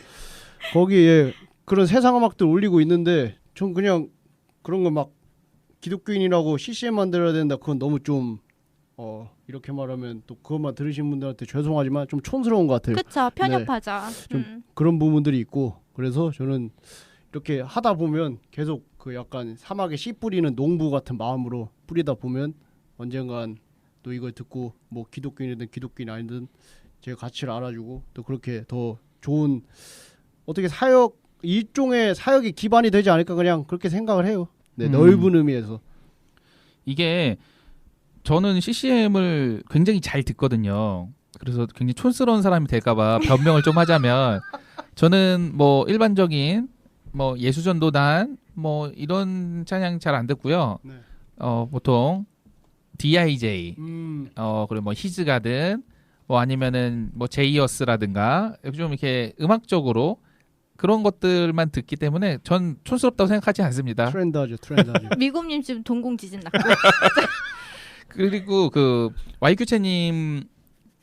거기에 그런 세상 음악들 올리고 있는데 전 그냥 그런 거 막 기독교인이라고 CCM 만들어야 된다. 그건 너무 좀 이렇게 말하면 또 그것만 들으신 분들한테 죄송하지만 좀 촌스러운 것 같아요. 그렇죠. 편협하자. 좀 그런 부분들이 있고 그래서 저는 이렇게 하다 보면 계속 그 약간 사막에 씨 뿌리는 농부 같은 마음으로 뿌리다 보면 언젠간 또 이걸 듣고 뭐 기독교인이든 기독교인 아니든 제 가치를 알아주고 또 그렇게 더 좋은 어떻게 일종의 사역의 기반이 되지 않을까 그냥 그렇게 생각을 해요. 네, 넓은 의미에서. 이게 저는 CCM을 굉장히 잘 듣거든요. 그래서 굉장히 촌스러운 사람이 될까봐 변명을 좀 하자면 저는 뭐 일반적인 뭐 예수전도단 뭐 이런 찬양 잘 안 듣고요. 네. 보통 DIJ 그리고 뭐 히즈가든 뭐 아니면은 뭐 제이어스라든가 좀 이렇게 음악적으로 그런 것들만 듣기 때문에 전 촌스럽다고 생각하지 않습니다. 트렌드하죠. 미국님 지금 동공지진 났고. 그리고 그 YQ채님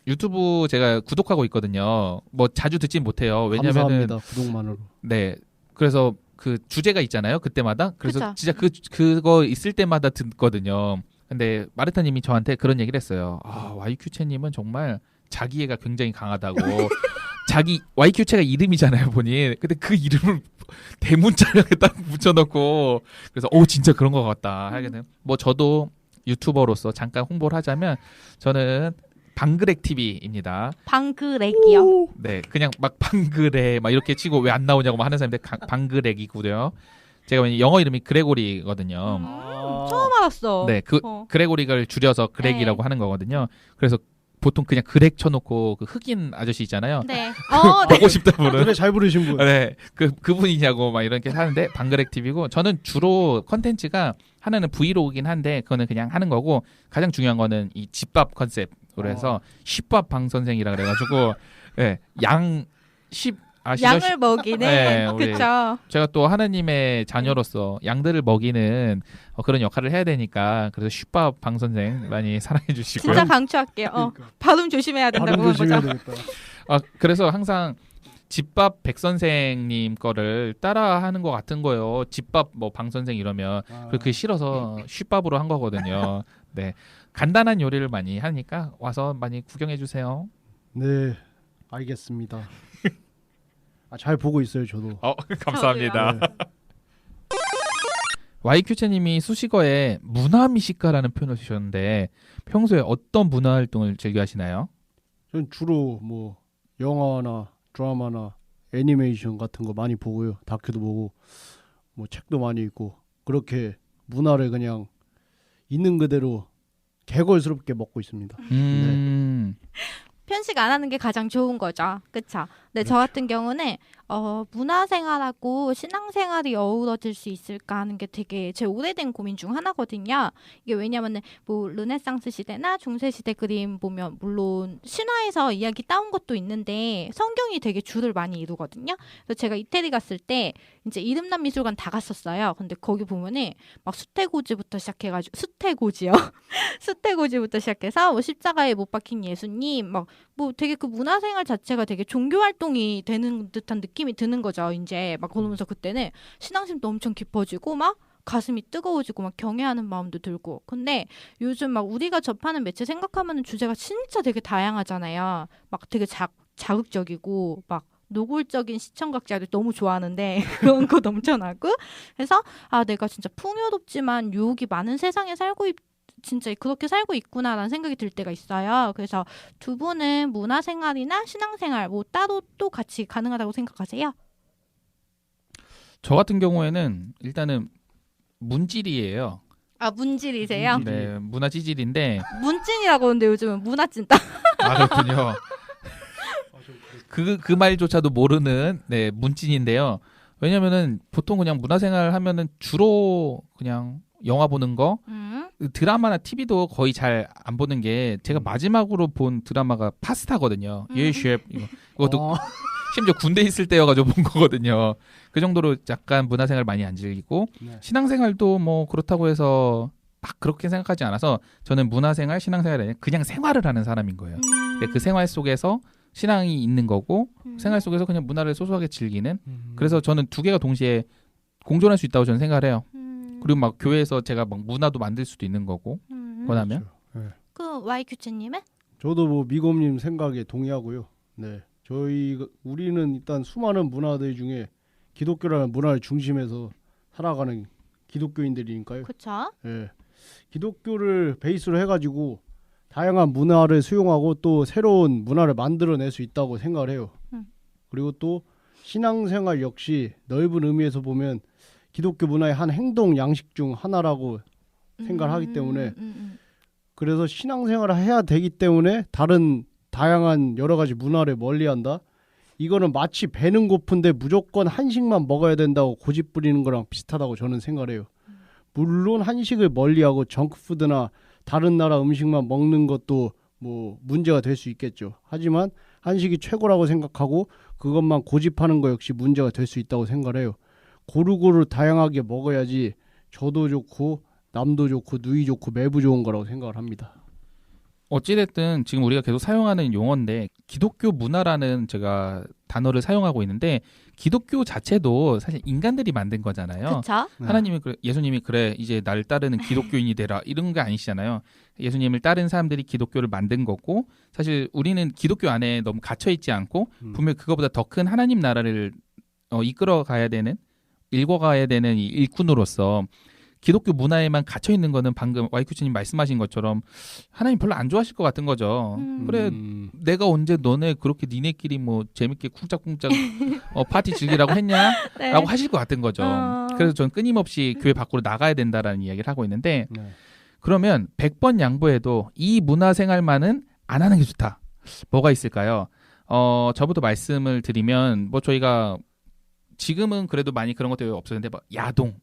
유튜브 제가 구독하고 있거든요. 뭐 자주 듣진 못해요. 왜냐면은 감사합니다. 구독만으로. 네. 그래서 그 주제가 있잖아요. 그때마다. 그래서 그쵸. 진짜 그거 있을 때마다 듣거든요. 근데 마르타님이 저한테 그런 얘기를 했어요. YQ채님은 정말 자기애가 굉장히 강하다고. 자기 YQ채가 이름이잖아요, 본인. 근데 그 이름을 대문자력에 딱 붙여놓고 그래서 진짜 그런 것 같다 하게는. 뭐 저도 유튜버로서 잠깐 홍보를 하자면 저는 방그렉 TV입니다. 방그렉이요. 네, 그냥 막 방그레 막 이렇게 치고 왜 안 나오냐고 막 하는 사람인데 방그렉이고요. 제가 영어 이름이 그레고리거든요. 처음 알았어. 네, 그레고리를 줄여서 그렉이라고 하는 거거든요. 그래서 보통 그냥 그렉 쳐놓고 그 흑인 아저씨 있잖아요. 네. 보고 싶다 분은. 노래 잘 부르신 분. 네, 그분이냐고 막 이렇게 하는데 방그렉 TV고 저는 주로 컨텐츠가 하나는 브이로그긴 한데 그거는 그냥 하는 거고 가장 중요한 거는 이 집밥 컨셉으로 해서 십밥 방 선생이라 그래가지고 아시죠? 양을 먹이는. 네, 그렇죠. 제가 또 하나님의 자녀로서 양들을 먹이는 그런 역할을 해야 되니까 그래서 슈밥 방 선생 많이 사랑해 주시고요. 진짜 강추할게요. 그러니까. 발음 조심해야 된다고 발음 조심해야 보자. 되겠다. 그래서 항상 집밥 백 선생님 거를 따라하는 것 같은 거예요. 집밥 뭐 방 선생 이러면 그게 싫어서 쉿밥으로 한 거거든요. 네, 간단한 요리를 많이 하니까 와서 많이 구경해 주세요. 네, 알겠습니다. 잘 보고 있어요, 저도. 감사합니다. 네. YQ채님이 수식어에 문화미식가라는 표현을 쓰셨는데 평소에 어떤 문화 활동을 즐겨 하시나요? 전 주로 뭐 영화나 드라마나 애니메이션 같은 거 많이 보고요. 다큐도 보고 뭐 책도 많이 읽고 그렇게 문화를 그냥 있는 그대로 개걸스럽게 먹고 있습니다. 편식 안 하는 게 가장 좋은 거죠. 그쵸? 네, 저 같은 경우는 문화생활하고 신앙생활이 어우러질 수 있을까 하는 게 되게 제 오래된 고민 중 하나거든요. 이게 왜냐면은 뭐 르네상스 시대나 중세 시대 그림 보면 물론 신화에서 이야기 따온 것도 있는데 성경이 되게 주를 많이 이루거든요. 그래서 제가 이태리 갔을 때 이제 이름난 미술관 다 갔었어요. 근데 거기 보면은 막 수태고지부터 시작해가지고 수태고지부터 시작해서 뭐 십자가에 못 박힌 예수님 막 뭐 되게 그 문화생활 자체가 되게 종교 활동이 되는 듯한 느낌이 드는 거죠. 이제 막 그러면서 그때는 신앙심도 엄청 깊어지고 막 가슴이 뜨거워지고 막 경외하는 마음도 들고. 근데 요즘 막 우리가 접하는 매체 생각하면은 주제가 진짜 되게 다양하잖아요. 막 되게 자극적이고 막 노골적인 시청각자들 너무 좋아하는데 그런 거 넘쳐나고. 그래서 내가 진짜 풍요롭지만 유혹이 많은 세상에 진짜 그렇게 살고 있구나라는 생각이 들 때가 있어요. 그래서 두 분은 문화생활이나 신앙생활 뭐 따로 또 같이 가능하다고 생각하세요? 저 같은 경우에는 일단은 문질이에요. 문질이세요? 네, 문화 찌질인데 문찐이라고 하는데 요즘은 문화찐다. 그렇군요. 그 말조차도 모르는 문찐인데요. 왜냐면은 보통 그냥 문화생활 하면은 주로 그냥 영화 보는 거, 드라마나 TV도 거의 잘 안 보는 게 제가 마지막으로 본 드라마가 파스타거든요. 예, 셰프 이것도 심지어 군대 있을 때여가지고 본 거거든요. 그 정도로 약간 문화생활 많이 안 즐기고 신앙생활도 뭐 그렇다고 해서 막 그렇게 생각하지 않아서 저는 문화생활, 신앙생활이 아니라 그냥 생활을 하는 사람인 거예요. 그 생활 속에서 신앙이 있는 거고 생활 속에서 그냥 문화를 소소하게 즐기는. 그래서 저는 두 개가 동시에 공존할 수 있다고 저는 생각을 해요. 그리고 막 교회에서 제가 막 문화도 만들 수도 있는 거고 원하면. 그렇죠. 네. 그 YQ채님은? 저도 뭐 미곰님 생각에 동의하고요. 네, 우리는 일단 수많은 문화들 중에 기독교라는 문화를 중심에서 살아가는 기독교인들이니까요. 그렇죠. 네, 기독교를 베이스로 해가지고 다양한 문화를 수용하고 또 새로운 문화를 만들어낼 수 있다고 생각을 해요. 그리고 또 신앙생활 역시 넓은 의미에서 보면 기독교 문화의 한 행동 양식 중 하나라고 생각을 하기 때문에 그래서 신앙생활을 해야 되기 때문에 다양한 여러 가지 문화를 멀리한다. 이거는 마치 배는 고픈데 무조건 한식만 먹어야 된다고 고집 부리는 거랑 비슷하다고 저는 생각을 해요. 물론 한식을 멀리하고 정크푸드나 다른 나라 음식만 먹는 것도 뭐 문제가 될 수 있겠죠. 하지만 한식이 최고라고 생각하고 그것만 고집하는 거 역시 문제가 될 수 있다고 생각을 해요. 고루고루 다양하게 먹어야지 저도 좋고 남도 좋고 누이 좋고 매부 좋은 거라고 생각을 합니다. 어찌됐든 지금 우리가 계속 사용하는 용어인데 기독교 문화라는 제가 단어를 사용하고 있는데 기독교 자체도 사실 인간들이 만든 거잖아요. 그렇죠. 하나님이 예수님이 그래 이제 날 따르는 기독교인이 되라 이런 게 아니시잖아요. 예수님을 따른 사람들이 기독교를 만든 거고 사실 우리는 기독교 안에 너무 갇혀 있지 않고 분명 그거보다 더 큰 하나님 나라를 이끌어가야 되는 읽어가야 되는 이 일꾼으로서 기독교 문화에만 갇혀 있는 거는 방금 YQ님 말씀하신 것처럼 하나님 별로 안 좋아하실 것 같은 거죠. 그래 내가 언제 너네 그렇게 니네끼리 뭐 재밌게 쿵짝쿵짝 파티 즐기라고 했냐? 네. 라고 하실 것 같은 거죠. 그래서 전 끊임없이 교회 밖으로 나가야 된다라는 이야기를 하고 있는데 그러면 100번 양보해도 이 문화생활만은 안 하는 게 좋다. 뭐가 있을까요? 저부터 말씀을 드리면 뭐 저희가 지금은 그래도 많이 그런 것들이 없었는데 뭐 야동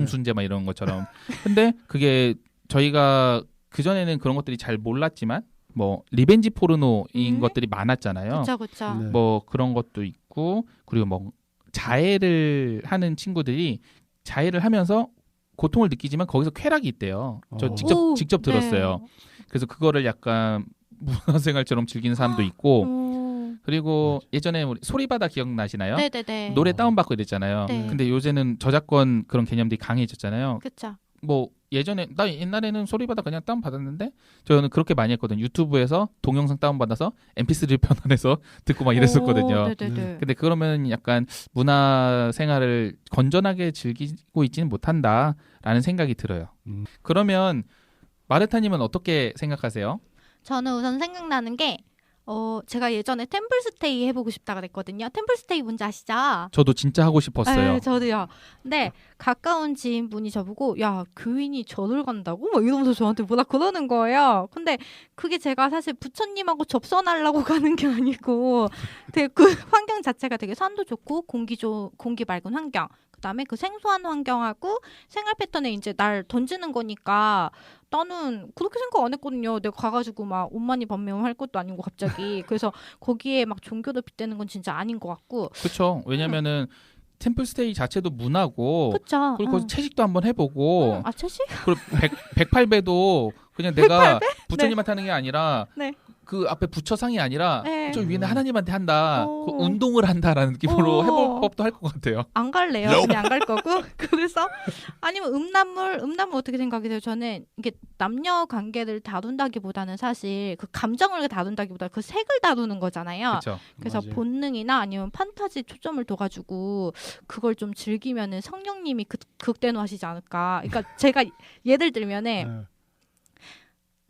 순재 막 이런 것처럼. 근데 그게 저희가 그전에는 그런 것들이 잘 몰랐지만 뭐 리벤지 포르노인 것들이 많았잖아요. 그렇죠. 네. 뭐 그런 것도 있고 그리고 뭐 자해를 하는 친구들이 자해를 하면서 고통을 느끼지만 거기서 쾌락이 있대요. 저 직접 들었어요. 네. 그래서 그거를 약간 문화생활처럼 즐기는 사람도 있고 그리고 맞아. 예전에 우리 소리바다 기억나시나요? 네네네. 노래 다운받고 이랬잖아요. 네. 근데 요새는 저작권 그런 개념들이 강해졌잖아요. 그쵸. 뭐 예전에 나 옛날에는 소리바다 그냥 다운받았는데 저는 그렇게 많이 했거든요. 유튜브에서 동영상 다운받아서 MP3 편안해서 듣고 막 이랬었거든요. 오, 네네네. 근데 그러면 약간 문화 생활을 건전하게 즐기고 있지는 못한다라는 생각이 들어요. 그러면 마르타님은 어떻게 생각하세요? 저는 우선 생각나는 게 제가 예전에 템플스테이 해보고 싶다 그랬거든요. 템플스테이 뭔지 아시죠? 저도 진짜 하고 싶었어요. 네, 저도요. 근데 가까운 지인분이 저보고 야 교인이 절을 간다고? 막 이러면서 저한테 뭐라 그러는 거예요. 근데 그게 제가 사실 부처님하고 접선하려고 가는 게 아니고 되게 그 환경 자체가 되게 산도 좋고 공기 맑은 환경. 그다음에 그 생소한 환경하고 생활 패턴에 이제 날 던지는 거니까 나는 그렇게 생각 안 했거든요. 내가 가가지고 막 옷만이 반매할 것도 아니고 갑자기. 그래서 거기에 막 종교를 빗대는 건 진짜 아닌 것 같고. 그렇죠. 왜냐면은 템플스테이 자체도 문화고 그쵸. 그리고 거기서 채식도 한번 해보고 아 채식? 그리고 108배도 그냥 내가 108배? 부처님한테 하는 게 아니라 네. 그 앞에 부처상이 아니라 네. 저 위에는 하나님한테 한다. 오. 그 운동을 한다라는 느낌으로 오. 해볼 법도 할 것 같아요. 안 갈래요. 그냥 안 갈 거고. 그래서 아니면 음란물 어떻게 생각하세요? 저는 이게 남녀 관계를 다룬다기보다는 사실 그 감정을 다룬다기보다 그 색을 다루는 거잖아요. 그렇죠. 그래서 맞아요. 본능이나 아니면 판타지 초점을 둬가지고 그걸 좀 즐기면은 성령님이 극대노하시지 않을까. 그러니까 제가 예를 들면은 네.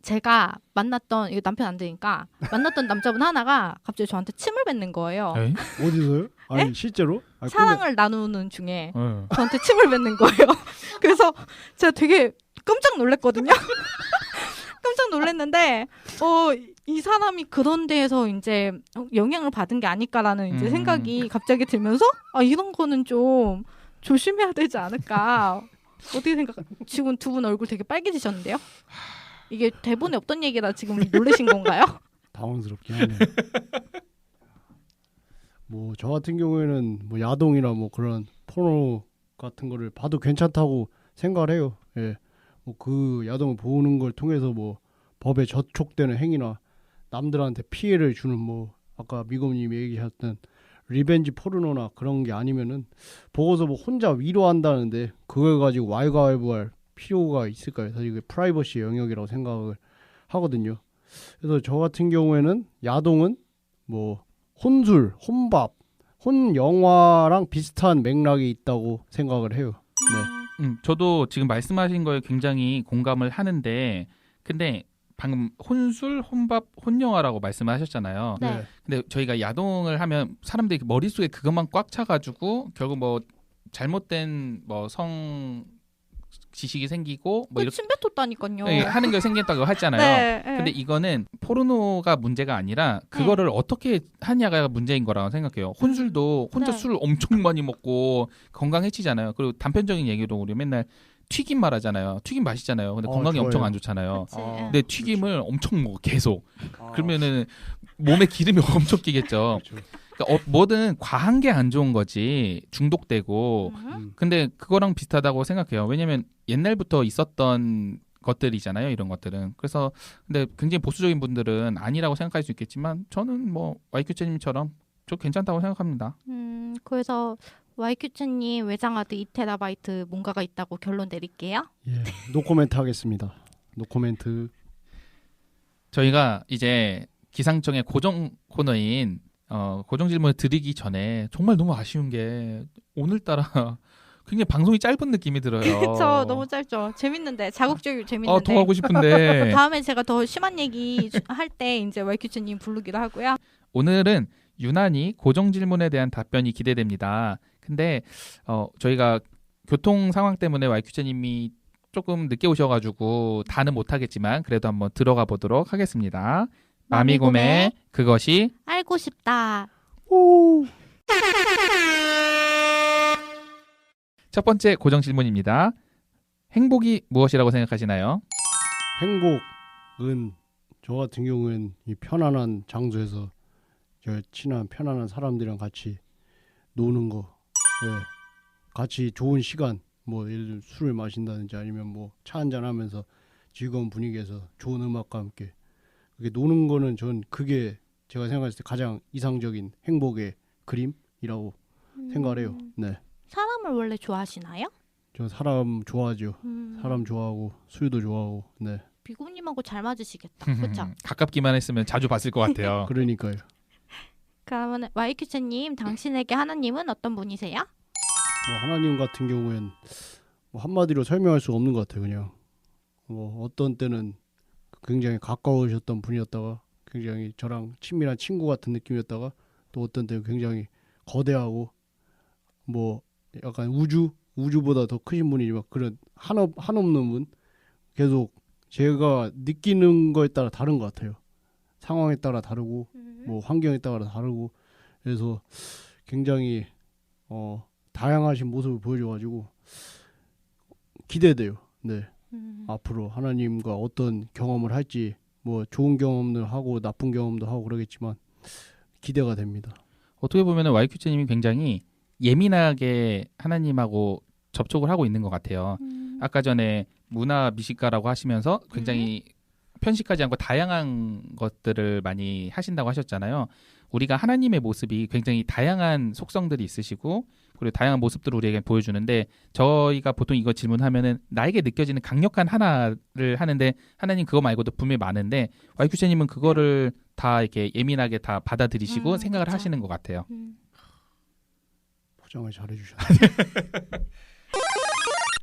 제가 만났던 이거 남편 안 되니까 만났던 남자분 하나가 갑자기 저한테 침을 뱉는 거예요. 에이? 어디서요? 아니 실제로? 아니, 사랑을 나누는 중에 네. 저한테 침을 뱉는 거예요. 그래서 제가 되게 깜짝 놀랐거든요. 깜짝 놀랐는데 이 사람이 그런 데에서 이제 영향을 받은 게 아닐까라는 이제 생각이 갑자기 들면서 이런 거는 좀 조심해야 되지 않을까. 어떻게 생각? 지금 두 분 얼굴 되게 빨개지셨는데요? 이게 대본에 없던 얘기라 지금 놀라신 건가요? 당황스럽긴 하네. 뭐 저 같은 경우에는 뭐 야동이나 뭐 그런 포노 같은 거를 봐도 괜찮다고 생각을 해요. 예. 뭐 그 야동을 보는 걸 통해서 뭐 법에 저촉되는 행위나 남들한테 피해를 주는 뭐 아까 미검님이 얘기하셨던 리벤지 포르노나 그런 게 아니면은 보고서 뭐 혼자 위로한다는데 그걸 가지고 왈가왈부할 필요가 있을까요? 사실 이게 프라이버시 영역이라고 생각을 하거든요. 그래서 저 같은 경우에는 야동은 뭐 혼술, 혼밥, 혼영화랑 비슷한 맥락이 있다고 생각을 해요. 네. 저도 지금 말씀하신 거에 굉장히 공감을 하는데 근데 방금 혼술, 혼밥, 혼영화라고 말씀하셨잖아요. 네. 근데 저희가 야동을 하면 사람들이 머릿속에 그것만 꽉 차가지고 결국 뭐 잘못된 뭐 성 지식이 생기고 뭐 이렇게 침 뱉었다니까요. 하는 게 생겼다고 하잖아요. 네, 네. 근데 이거는 포르노가 문제가 아니라 그거를 어떻게 하냐가 문제인 거라고 생각해요. 혼술도 혼자 네. 술 엄청 많이 먹고 건강 해치잖아요. 그리고 단편적인 얘기로 우리 맨날 튀김 말하잖아요. 튀김 맛있잖아요. 근데 건강에 좋아요. 엄청 안 좋잖아요. 그치. 근데 튀김을 엄청 먹어 계속. 아, 그러면은 몸에 기름이 엄청 끼겠죠. 그렇죠. 그러니까 뭐든 과한 게 안 좋은 거지 중독되고. 근데 그거랑 비슷하다고 생각해요. 왜냐면 옛날부터 있었던 것들이잖아요. 이런 것들은. 그래서 근데 굉장히 보수적인 분들은 아니라고 생각할 수 있겠지만 저는 뭐 YQ제님처럼 좀 괜찮다고 생각합니다. 그래서 YQ채님 외장하드 2TB 뭔가가 있다고 결론 내릴게요. 예, 노코멘트 하겠습니다. 노코멘트. 저희가 이제 기상청의 고정 코너인 고정 질문을 드리기 전에 정말 너무 아쉬운 게 오늘따라 굉장히 방송이 짧은 느낌이 들어요. 그쵸, 너무 짧죠. 재밌는데 자극적이고 재밌는데. 더 하고 싶은데 다음에 제가 더 심한 얘기 할 때 이제 YQ채님 부르기로 하고요. 오늘은 유난히 고정 질문에 대한 답변이 기대됩니다. 근데 저희가 교통 상황 때문에 YQ제님이 조금 늦게 오셔가지고 다는 못하겠지만 그래도 한번 들어가 보도록 하겠습니다. 마미고메 그것이 알고 싶다. 첫 번째 고정 질문입니다. 행복이 무엇이라고 생각하시나요? 행복은 저 같은 경우는 이 편안한 장소에서 저 친한 편안한 사람들이랑 같이 노는 거, 예. 같이 좋은 시간, 뭐 예를 들면 술을 마신다든지 아니면 뭐 차 한잔 하면서 즐거운 분위기에서 좋은 음악과 함께 그게 노는 거는 전 그게 제가 생각했을 때 가장 이상적인 행복의 그림이라고 생각을 해요. 네. 사람을 원래 좋아하시나요? 저 사람 좋아하죠. 사람 좋아하고 술도 좋아하고. 네. 비구님하고 잘 맞으시겠다. 그렇죠? 가깝기만 했으면 자주 봤을 것 같아요. 그러니까요. 그러면 YQC님, 당신에게 하나님은 어떤 분이세요? 뭐 하나님 같은 경우엔 뭐 한마디로 설명할 수 없는 것 같아요. 그냥 뭐 어떤 때는 굉장히 가까우셨던 분이었다가 굉장히 저랑 친밀한 친구 같은 느낌이었다가 또 어떤 때는 굉장히 거대하고 뭐 약간 우주보다 더 크신 분이지만 그런 한없는 분, 계속 제가 느끼는 거에 따라 다른 것 같아요. 상황에 따라 다르고 뭐 환경에 따라 다르고 그래서 굉장히 다양하신 모습을 보여줘가지고 기대돼요. 네. 앞으로 하나님과 어떤 경험을 할지 뭐 좋은 경험도 하고 나쁜 경험도 하고 그러겠지만 기대가 됩니다. 어떻게 보면 YQC님이 굉장히 예민하게 하나님하고 접촉을 하고 있는 것 같아요. 아까 전에 문화 미식가라고 하시면서 굉장히 편식하지 않고 다양한 것들을 많이 하신다고 하셨잖아요. 우리가 하나님의 모습이 굉장히 다양한 속성들이 있으시고 그리고 다양한 모습들을 우리에게 보여주는데 저희가 보통 이거 질문하면은 나에게 느껴지는 강력한 하나를 하는데 하나님 그거 말고도 분명히 많은데 YQC님은 그거를 다 이렇게 예민하게 다 받아들이시고 생각을 그쵸. 하시는 것 같아요. 포장을 잘해주셨네요.